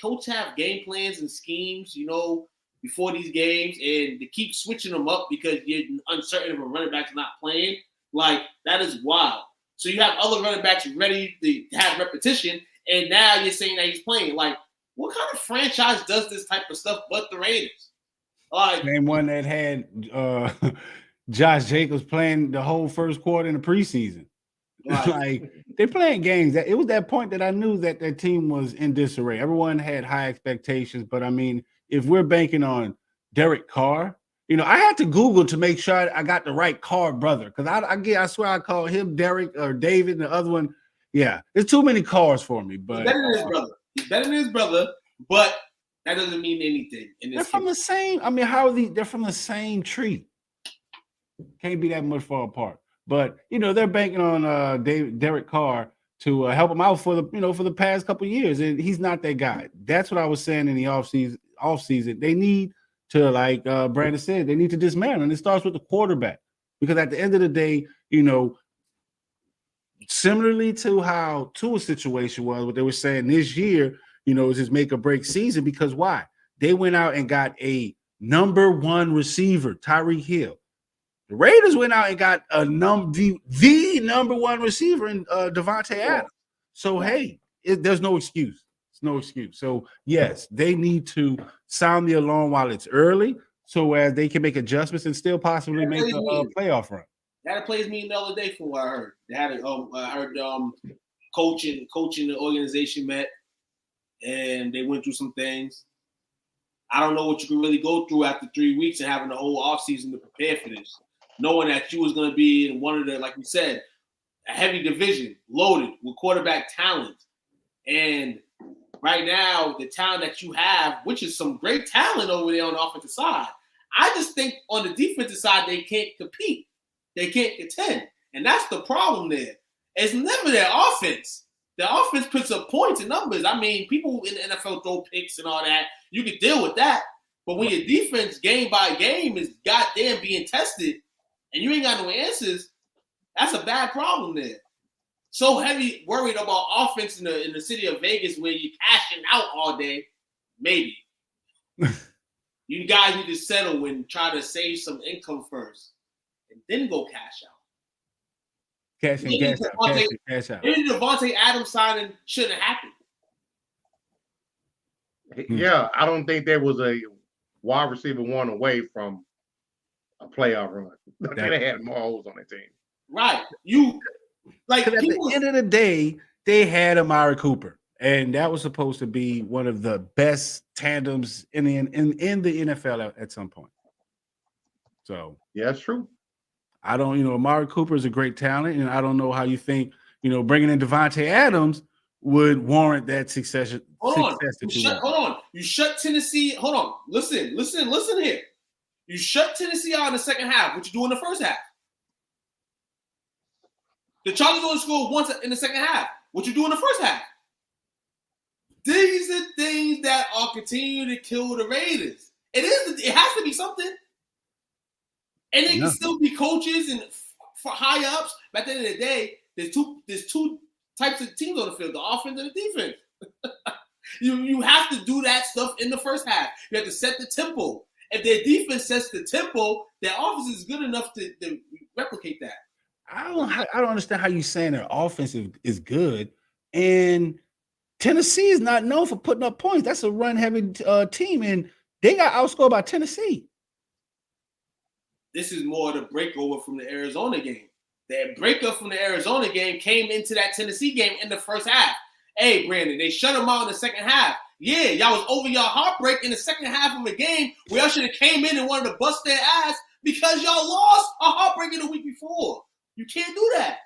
[SPEAKER 8] coaches have game plans and schemes. You know, before these games, and to keep switching them up because you're uncertain if a running back's not playing. Like, that is wild. So you have other running backs ready to have repetition, and now you're saying that he's playing. Like, what kind of franchise does this type of stuff but the Raiders? Like,
[SPEAKER 7] same one that had Josh Jacobs playing the whole first quarter in the preseason. Right. Like, they're playing games. It was that point that I knew that their team was in disarray. Everyone had high expectations, but I mean, if we're banking on Derek Carr, you know, I had to Google to make sure I got the right Carr brother, because I swear I called him Derek or David, and the other one, yeah, there's too many Carrs for me. But
[SPEAKER 8] he's better than his brother. He's better than his brother, but that doesn't mean anything.
[SPEAKER 7] They're from the same. I mean, how are these? They're from the same tree. Can't be that much far apart. But you know, they're banking on Derek Carr to help him out for the past couple of years, and he's not that guy. That's what I was saying in the offseason. They need to, like Brandon said, they need to dismantle, and it starts with the quarterback, because at the end of the day, you know, similarly to how Tua's situation was, what they were saying this year, you know, is his make or break season, because why? They went out and got a number one receiver, Tyreek Hill. The Raiders went out and got the number one receiver in Devontae Adams. So, hey, there's no excuse. It's no excuse. So, yes, they need to sound the alarm while it's early, so as they can make adjustments and still possibly make a playoff run.
[SPEAKER 8] They had a players meeting the other day, from what I heard. They had I heard coaching the organization met, and they went through some things. I don't know what you can really go through after 3 weeks and having the whole offseason to prepare for this, knowing that you was going to be in one of the, like we said, a heavy division, loaded with quarterback talent. And right now, the talent that you have, which is some great talent over there on the offensive side, I just think on the defensive side, they can't compete. They can't contend. And that's the problem there. It's never their offense. The offense puts up points and numbers. I mean, people in the NFL throw picks and all that. You can deal with that. But when your defense game by game is goddamn being tested and you ain't got no answers, that's a bad problem there. So heavy worried about offense in the city of Vegas where you're cashing out all day, maybe. You guys need to settle and try to save some income first and then go cash out.
[SPEAKER 7] Cash out.
[SPEAKER 8] Maybe Devontae Adams signing shouldn't have happened.
[SPEAKER 6] Yeah, I don't think there was a wide receiver one away from a playoff run. They had more holes on their team.
[SPEAKER 8] Right. You like
[SPEAKER 7] at the end of the day, they had Amari Cooper, and that was supposed to be one of the best tandems in the NFL at some point. So
[SPEAKER 6] yeah, that's true.
[SPEAKER 7] I don't, Amari Cooper is a great talent, and I don't know how you think, bringing in Devontae Adams would warrant that success.
[SPEAKER 8] Hold on. You shut Tennessee. Hold on. Listen here. You shut Tennessee out in the second half. What you do in the first half? The Chargers only scored once in the second half. What you do in the first half? These are things that are continuing to kill the Raiders. It has to be something. And they can still be coaches and for high ups. But at the end of the day, there's two types of teams on the field: the offense and the defense. You have to do that stuff in the first half. You have to set the tempo. If their defense sets the tempo, their offense is good enough to replicate that.
[SPEAKER 7] I don't understand how you saying their offense is good, and Tennessee is not known for putting up points. That's a run heavy team, and they got outscored by Tennessee.
[SPEAKER 8] this is more the breakover from the Arizona game. That breakup from the Arizona game came into that Tennessee game in the first half. Hey, Brandon, they shut them out in the second half. Yeah, y'all was over your heartbreak in the second half of the game where y'all should have came in and wanted to bust their ass because y'all lost a heartbreak the week before. You can't do that.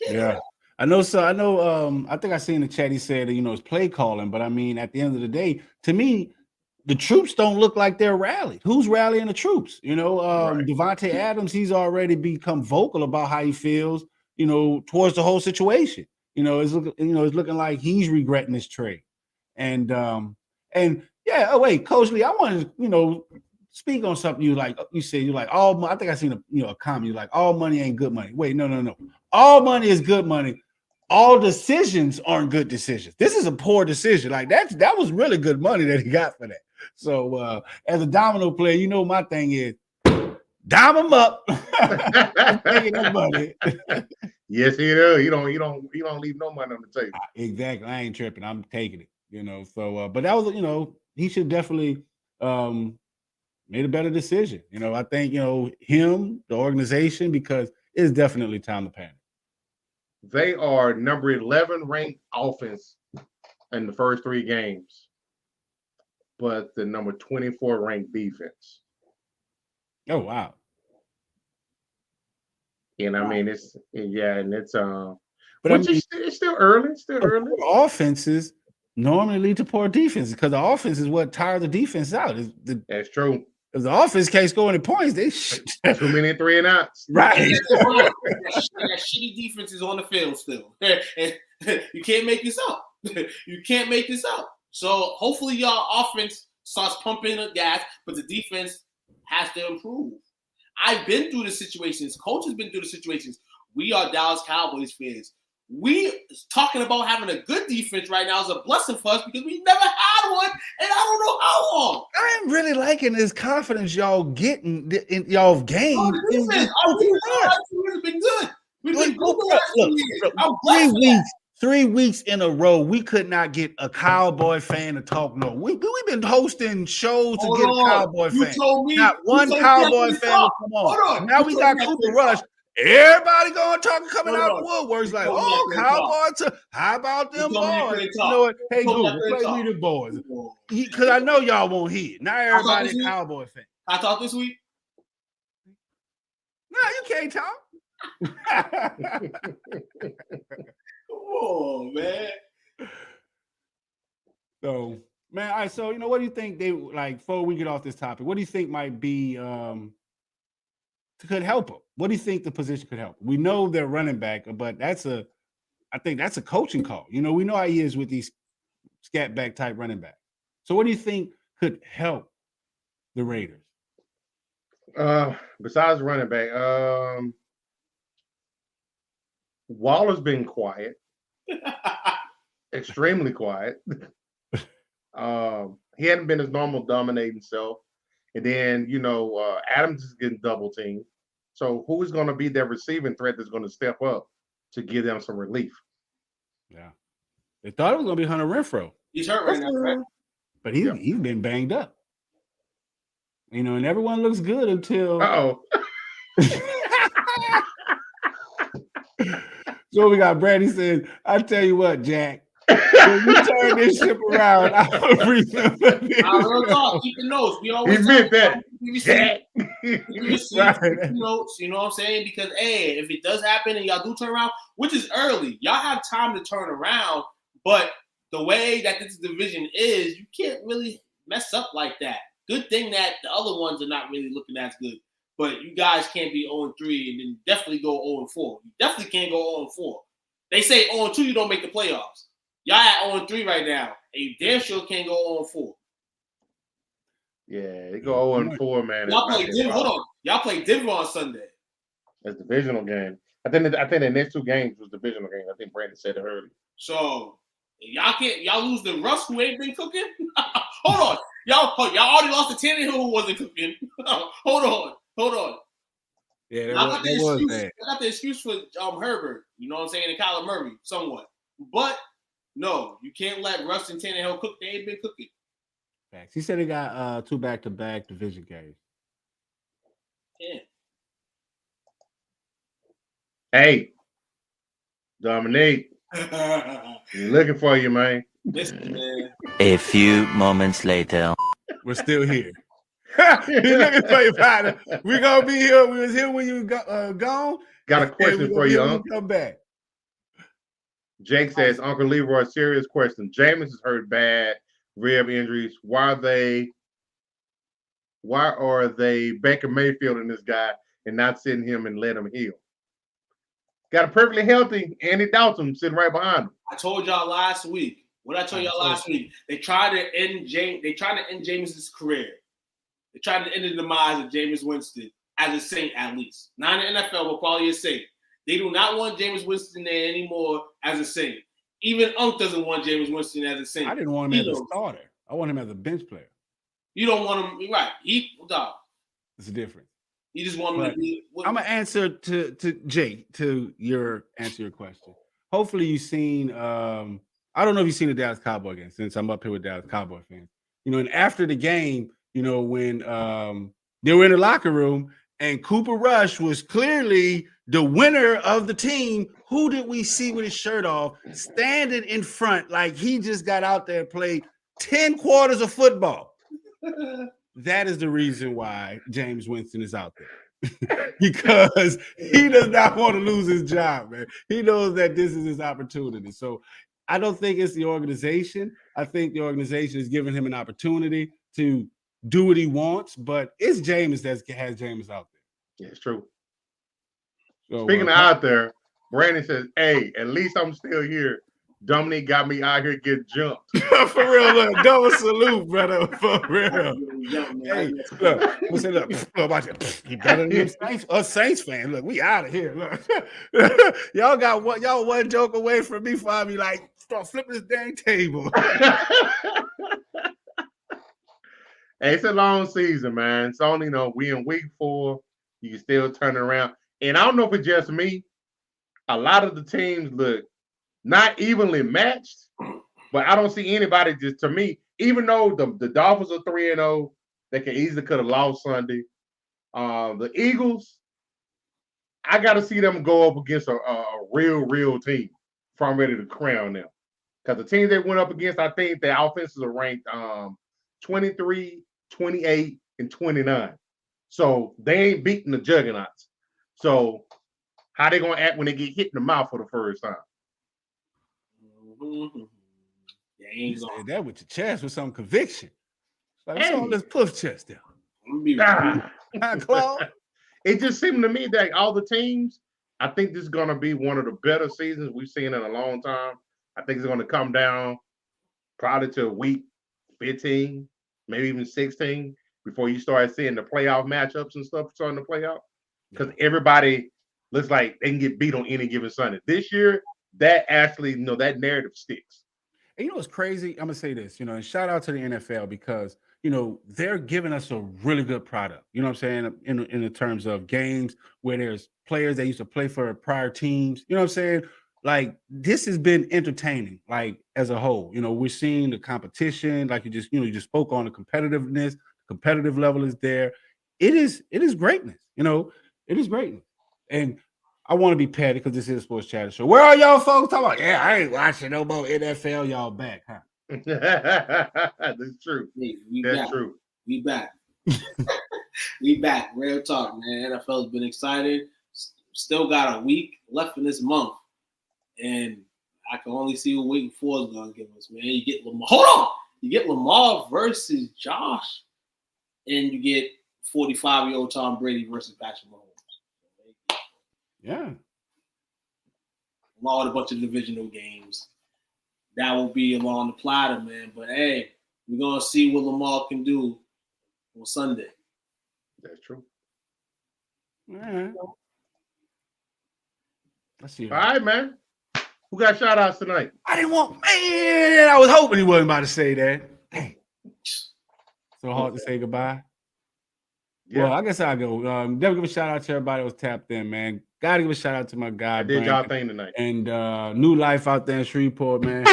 [SPEAKER 7] Do that. I know. So I know. I think I seen in the chat. He said, it's play calling, but I mean, at the end of the day, to me, the troops don't look like they're rallied. Who's rallying the troops? Right. Devontae Adams, he's already become vocal about how he feels, towards the whole situation. It's looking like he's regretting this trade. And yeah, oh wait, Coach Lee, I want to, speak on something you said, all I think I seen a comment, you're like, all money ain't good money. Wait, no. All money is good money. All decisions aren't good decisions. This is a poor decision. Like that was really good money that he got for that. So as a domino player, my thing is dime him up. Money.
[SPEAKER 6] Yes, he does. He don't leave no money on the table.
[SPEAKER 7] Exactly. I ain't tripping. I'm taking it. So but that was, he should definitely made a better decision. I think, him, the organization, because it's definitely time to panic.
[SPEAKER 6] They are number 11 ranked offense in the first 3 games, but the number 24 ranked defense.
[SPEAKER 7] Oh, wow.
[SPEAKER 6] And I mean, it's
[SPEAKER 7] but
[SPEAKER 6] it's still early. It's still early.
[SPEAKER 7] Offenses normally lead to poor defenses because the offense is what tires the defense out.
[SPEAKER 6] That's true.
[SPEAKER 7] If the offense can't score any points, they
[SPEAKER 6] too many 3 and outs.
[SPEAKER 7] Right.
[SPEAKER 8] that shitty defense is on the field still. You can't make this up. You can't make this up. So hopefully y'all offense starts pumping the gas, but the defense has to improve. I've been through the situations. Coach has been through the situations. We are Dallas Cowboys fans. We talking about having a good defense right now is a blessing for us because we never had one, and I don't know how long.
[SPEAKER 7] I am really liking this confidence y'all getting in y'all game.
[SPEAKER 8] Our defense has been good. We've been good the last 2 years.
[SPEAKER 7] 3 weeks in a row, we could not get a Cowboy fan to talk. No, we've been hosting shows to get a Cowboy fan. Not one Cowboy fan will come on. Now we got Cooper Rush. Everybody coming out the woodworks like, Cowboys. How about them boys? You know what? Hey, Google, play me the boys. Because I know y'all won't hear. Not everybody a Cowboy fan.
[SPEAKER 8] I talk this week?
[SPEAKER 7] No, you can't talk.
[SPEAKER 8] Come on, man.
[SPEAKER 7] So, man, all right. So, what do you think before we get off this topic, what do you think might be could help them? What do you think the position could help? We know they're running back, but I think that's a coaching call. We know how he is with these scat back type running back. So what do you think could help the Raiders?
[SPEAKER 6] Besides running back, Waller's been quiet. Extremely quiet. He hadn't been his normal dominating self. And then, Adams is getting double teamed. So who is going to be their receiving threat that's going to step up to give them some relief?
[SPEAKER 7] Yeah. They thought it was going to be Hunter Renfrow.
[SPEAKER 8] He's hurt right now, right?
[SPEAKER 7] But he's been banged up. And everyone looks good until...
[SPEAKER 6] Uh-oh.
[SPEAKER 7] So we got Brady says, I tell you what, Jack, when you turn this ship around, I'll remember this.
[SPEAKER 8] Real talk, keep the notes. We always
[SPEAKER 6] admit that. Jack.
[SPEAKER 8] You know what I'm saying? Because, if it does happen and y'all do turn around, which is early, y'all have time to turn around, but the way that this division is, you can't really mess up like that. Good thing that the other ones are not really looking as good. But you guys can't be 0-3 and then definitely go 0-4. You definitely can't go 0-4. They say 0-2, you don't make the playoffs. Y'all at 0-3 right now, and you damn sure can't go 0-4.
[SPEAKER 6] Yeah, they go 0-4, man.
[SPEAKER 8] Y'all play Denver. Hold on. Y'all play Denver on Sunday.
[SPEAKER 6] That's a divisional game. I think the next 2 games was divisional games. I think Brandon said it earlier.
[SPEAKER 8] So y'all lose to Russ who ain't been cooking? Hold on. Y'all already lost to Tannehill who wasn't cooking. Hold on.
[SPEAKER 7] Yeah,
[SPEAKER 8] I got the excuse for Herbert, you know what I'm saying, and Kyler Murray, somewhat. But no, you can't let Russ and Tannehill cook. They ain't been cooking.
[SPEAKER 7] He said he got 2 back-to-back division games.
[SPEAKER 8] Yeah.
[SPEAKER 6] Hey, Dominique, looking for you, man.
[SPEAKER 8] Listen, man.
[SPEAKER 9] A few moments later.
[SPEAKER 7] We're still here. He's looking for you, partner. We're gonna be here. We was here when you gone.
[SPEAKER 6] Got a question for you, Unc.
[SPEAKER 7] Come back.
[SPEAKER 6] Jake says, Uncle Leroy, serious question. Jameis has heard bad rib injuries. Why are they Baker Mayfield in this guy and not sitting him and let him heal? Got a perfectly healthy Andy Dalton sitting right behind him.
[SPEAKER 8] I told y'all last week. What I told y'all last week? They tried to end Jameis's career. They tried to end the demise of Jameis Winston as a Saint, at least. Not in the NFL, but probably a Saint. They do not want Jameis Winston there anymore as a Saint. Even Unc doesn't want Jameis Winston as a Saint.
[SPEAKER 7] I didn't want him as a starter. I want him as a bench player.
[SPEAKER 8] You don't want him, right?
[SPEAKER 7] It's a difference.
[SPEAKER 8] You just want him to be.
[SPEAKER 7] I'm gonna answer to Jay to answer your question. Hopefully you've seen. I don't know if you've seen the Dallas Cowboy game since I'm up here with Dallas Cowboy fans. And after the game, when they were in the locker room and Cooper Rush was clearly the winner of the team, who did we see with his shirt off, standing in front like he just got out there and played 10 quarters of football? That is the reason why Jameis Winston is out there. Because he does not want to lose his job, man. He knows that this is his opportunity. So I don't think it's the organization. I think the organization is giving him an opportunity to do what he wants, but it's Jameis that has Jameis out there.
[SPEAKER 6] Yeah, it's true.
[SPEAKER 7] So,
[SPEAKER 6] Speaking of out there, Brandon says, hey, at least I'm still here. Dominique got me out here getting jumped.
[SPEAKER 7] For real, look, double salute, brother. For real. Hey, look, watch it. You better than them Saints? Us Saints fans, look, we out of here. Look, y'all one joke away from me before I be like, start flipping this dang table.
[SPEAKER 6] Hey, it's a long season, man. It's only, we in week 4. You can still turn it around. And I don't know if it's just me. A lot of the teams look not evenly matched, but I don't see anybody just, to me, even though the Dolphins are 3-0, they can easily could have lost Sunday. The Eagles, I got to see them go up against a real team before I'm ready to crown them. Because the teams they went up against, I think their offenses are ranked 23, 28, and 29. So they ain't beating the juggernauts. So how they going to act when they get hit in the mouth for the first time?
[SPEAKER 7] You said that with your chest with some conviction. Like, what's all this puff chest there?
[SPEAKER 6] It just seemed to me that all the teams, I think this is going to be one of the better seasons we've seen in a long time. I think it's going to come down probably to week 15, maybe even 16, before you start seeing the playoff matchups and stuff starting to play out. Because everybody looks like they can get beat on any given Sunday. This year, that actually, that narrative sticks.
[SPEAKER 7] And what's crazy? I'm gonna say this, and shout out to the NFL because they're giving us a really good product. You know what I'm saying? In the terms of games where there's players that used to play for prior teams. You know what I'm saying? Like this has been entertaining, like as a whole. We're seeing the competition, like you just spoke on the competitiveness. Competitive level is there. It is greatness. It is greatness. And I want to be petty because this is a sports chatter show. Where are y'all folks talking about? Yeah, I ain't watching no more NFL. Y'all back, huh?
[SPEAKER 6] That's true. That's true.
[SPEAKER 8] We back. We back. Real talk, man. NFL's been excited. Still got a week left in this month. And I can only see what week 4 is going to give us, man. You get Lamar. Hold on. You get Lamar versus Josh. And you get 45-year-old Tom Brady versus Patrick Mahomes.
[SPEAKER 7] Yeah.
[SPEAKER 8] Along with a bunch of divisional games. That will be along the platter, man. But, hey, we're going to see what Lamar can do on Sunday.
[SPEAKER 6] That's true.
[SPEAKER 7] All right. Let's see.
[SPEAKER 6] All right, man. Who got shout-outs tonight?
[SPEAKER 7] I was hoping he wasn't about to say that. Dang. So hard to say goodbye. Yeah. Well, I guess I'll go. Definitely give a shout out to everybody that was tapped in, man. Gotta give a shout out to my guy.
[SPEAKER 6] I did y'all thing tonight.
[SPEAKER 7] And New Life out there in Shreveport, man.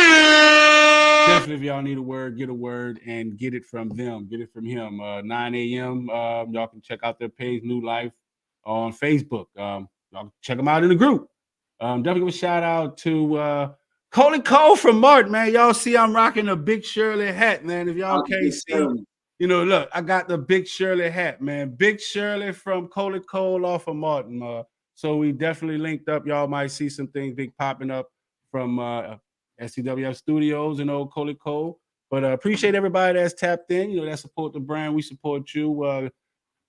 [SPEAKER 7] definitely, if y'all need a word, get a word and get it from them. Get it from him. 9 a.m. Y'all can check out their page, New Life, on Facebook. Y'all can check them out in the group. Definitely give a shout out to Coley Cole from Martin, man. Y'all see I'm rocking a Big Shirley hat, man. If y'all can't see, look, I got the Big Shirley hat, man. Big Shirley from Coley Cole off of Martin. So we definitely linked up. Y'all might see some things big popping up from SCWF Studios and old Coley Cole. But appreciate everybody that's tapped in, that support the brand. We support you.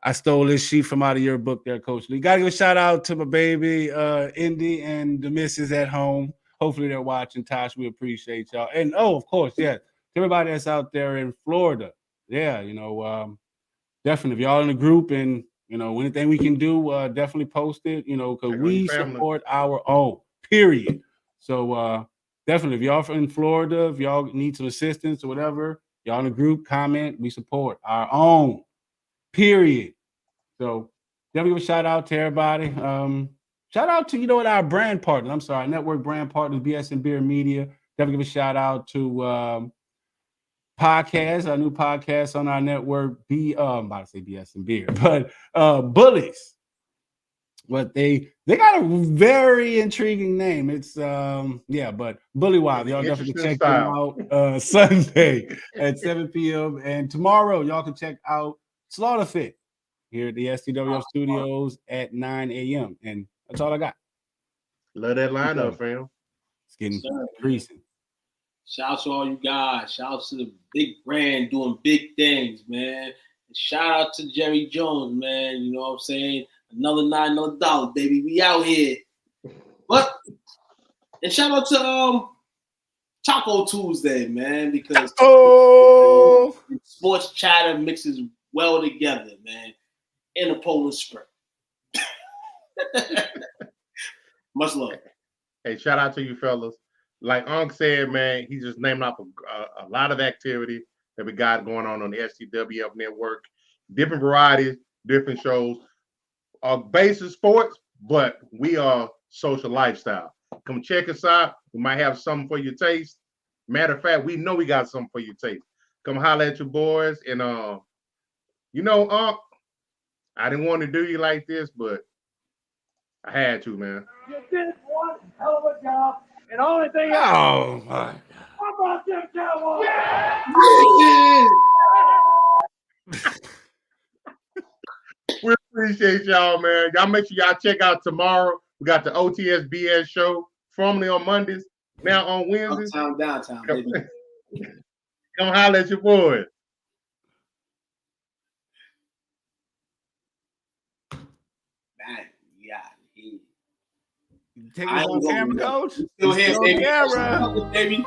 [SPEAKER 7] I stole this sheet from out of your book there, Coach Lee. Got to give a shout out to my baby, Indy, and the missus at home. Hopefully they're watching. Tosh, we appreciate y'all. And, of course, yeah, to everybody that's out there in Florida. Yeah, definitely. If y'all in the group and, anything we can do, definitely post it, because we support our own, period. So, definitely, if y'all in Florida, if y'all need some assistance or whatever, y'all in the group, comment. We support our own. Period. So definitely give a shout out to everybody. Shout out to, our brand partner. I'm sorry, network brand partners, BS and Beer Media. Definitely give a shout out to podcast, our new podcast on our network. I'm about to say BS and Beer, but Bullies. But they got a very intriguing name. It's but Bully Wild. Y'all definitely check them out Sunday at 7 p.m. And tomorrow y'all can check out Slaughter Fit here at the STWF Studios at 9 a.m. And that's all I got.
[SPEAKER 6] Love that lineup, fam.
[SPEAKER 7] It's getting increasing.
[SPEAKER 8] Shout out to all you guys. Shout out to the big brand doing big things, man. And shout out to Jerry Jones, man. You know what I'm saying? Another night, another dollar, baby. We out here. But and shout out to Taco Tuesday, man, because sports chatter mixes well together, man. In a Poland Spring. Much love.
[SPEAKER 6] Hey, shout out to you fellas. Like Unc said, man, he just named off a lot of activity that we got going on the STWF network. Different varieties, different shows. Basic sports, but we are social lifestyle. Come check us out. We might have something for your taste. Matter of fact, we know we got something for your taste. Come holler at your boys. And I didn't want to do you like this, but I had to, man.
[SPEAKER 12] You did one hell of a job. And the only thing
[SPEAKER 7] my God.
[SPEAKER 12] How about them Cowboys?
[SPEAKER 6] Yeah! We appreciate y'all, man. Y'all make sure y'all check out tomorrow. We got the OTSBS show, formerly on Mondays, now on Wednesdays.
[SPEAKER 8] Downtown, baby.
[SPEAKER 6] Come holler at your boys.
[SPEAKER 7] Take us on camera, Coach.
[SPEAKER 8] Still here, baby.
[SPEAKER 7] Camera.
[SPEAKER 8] Baby.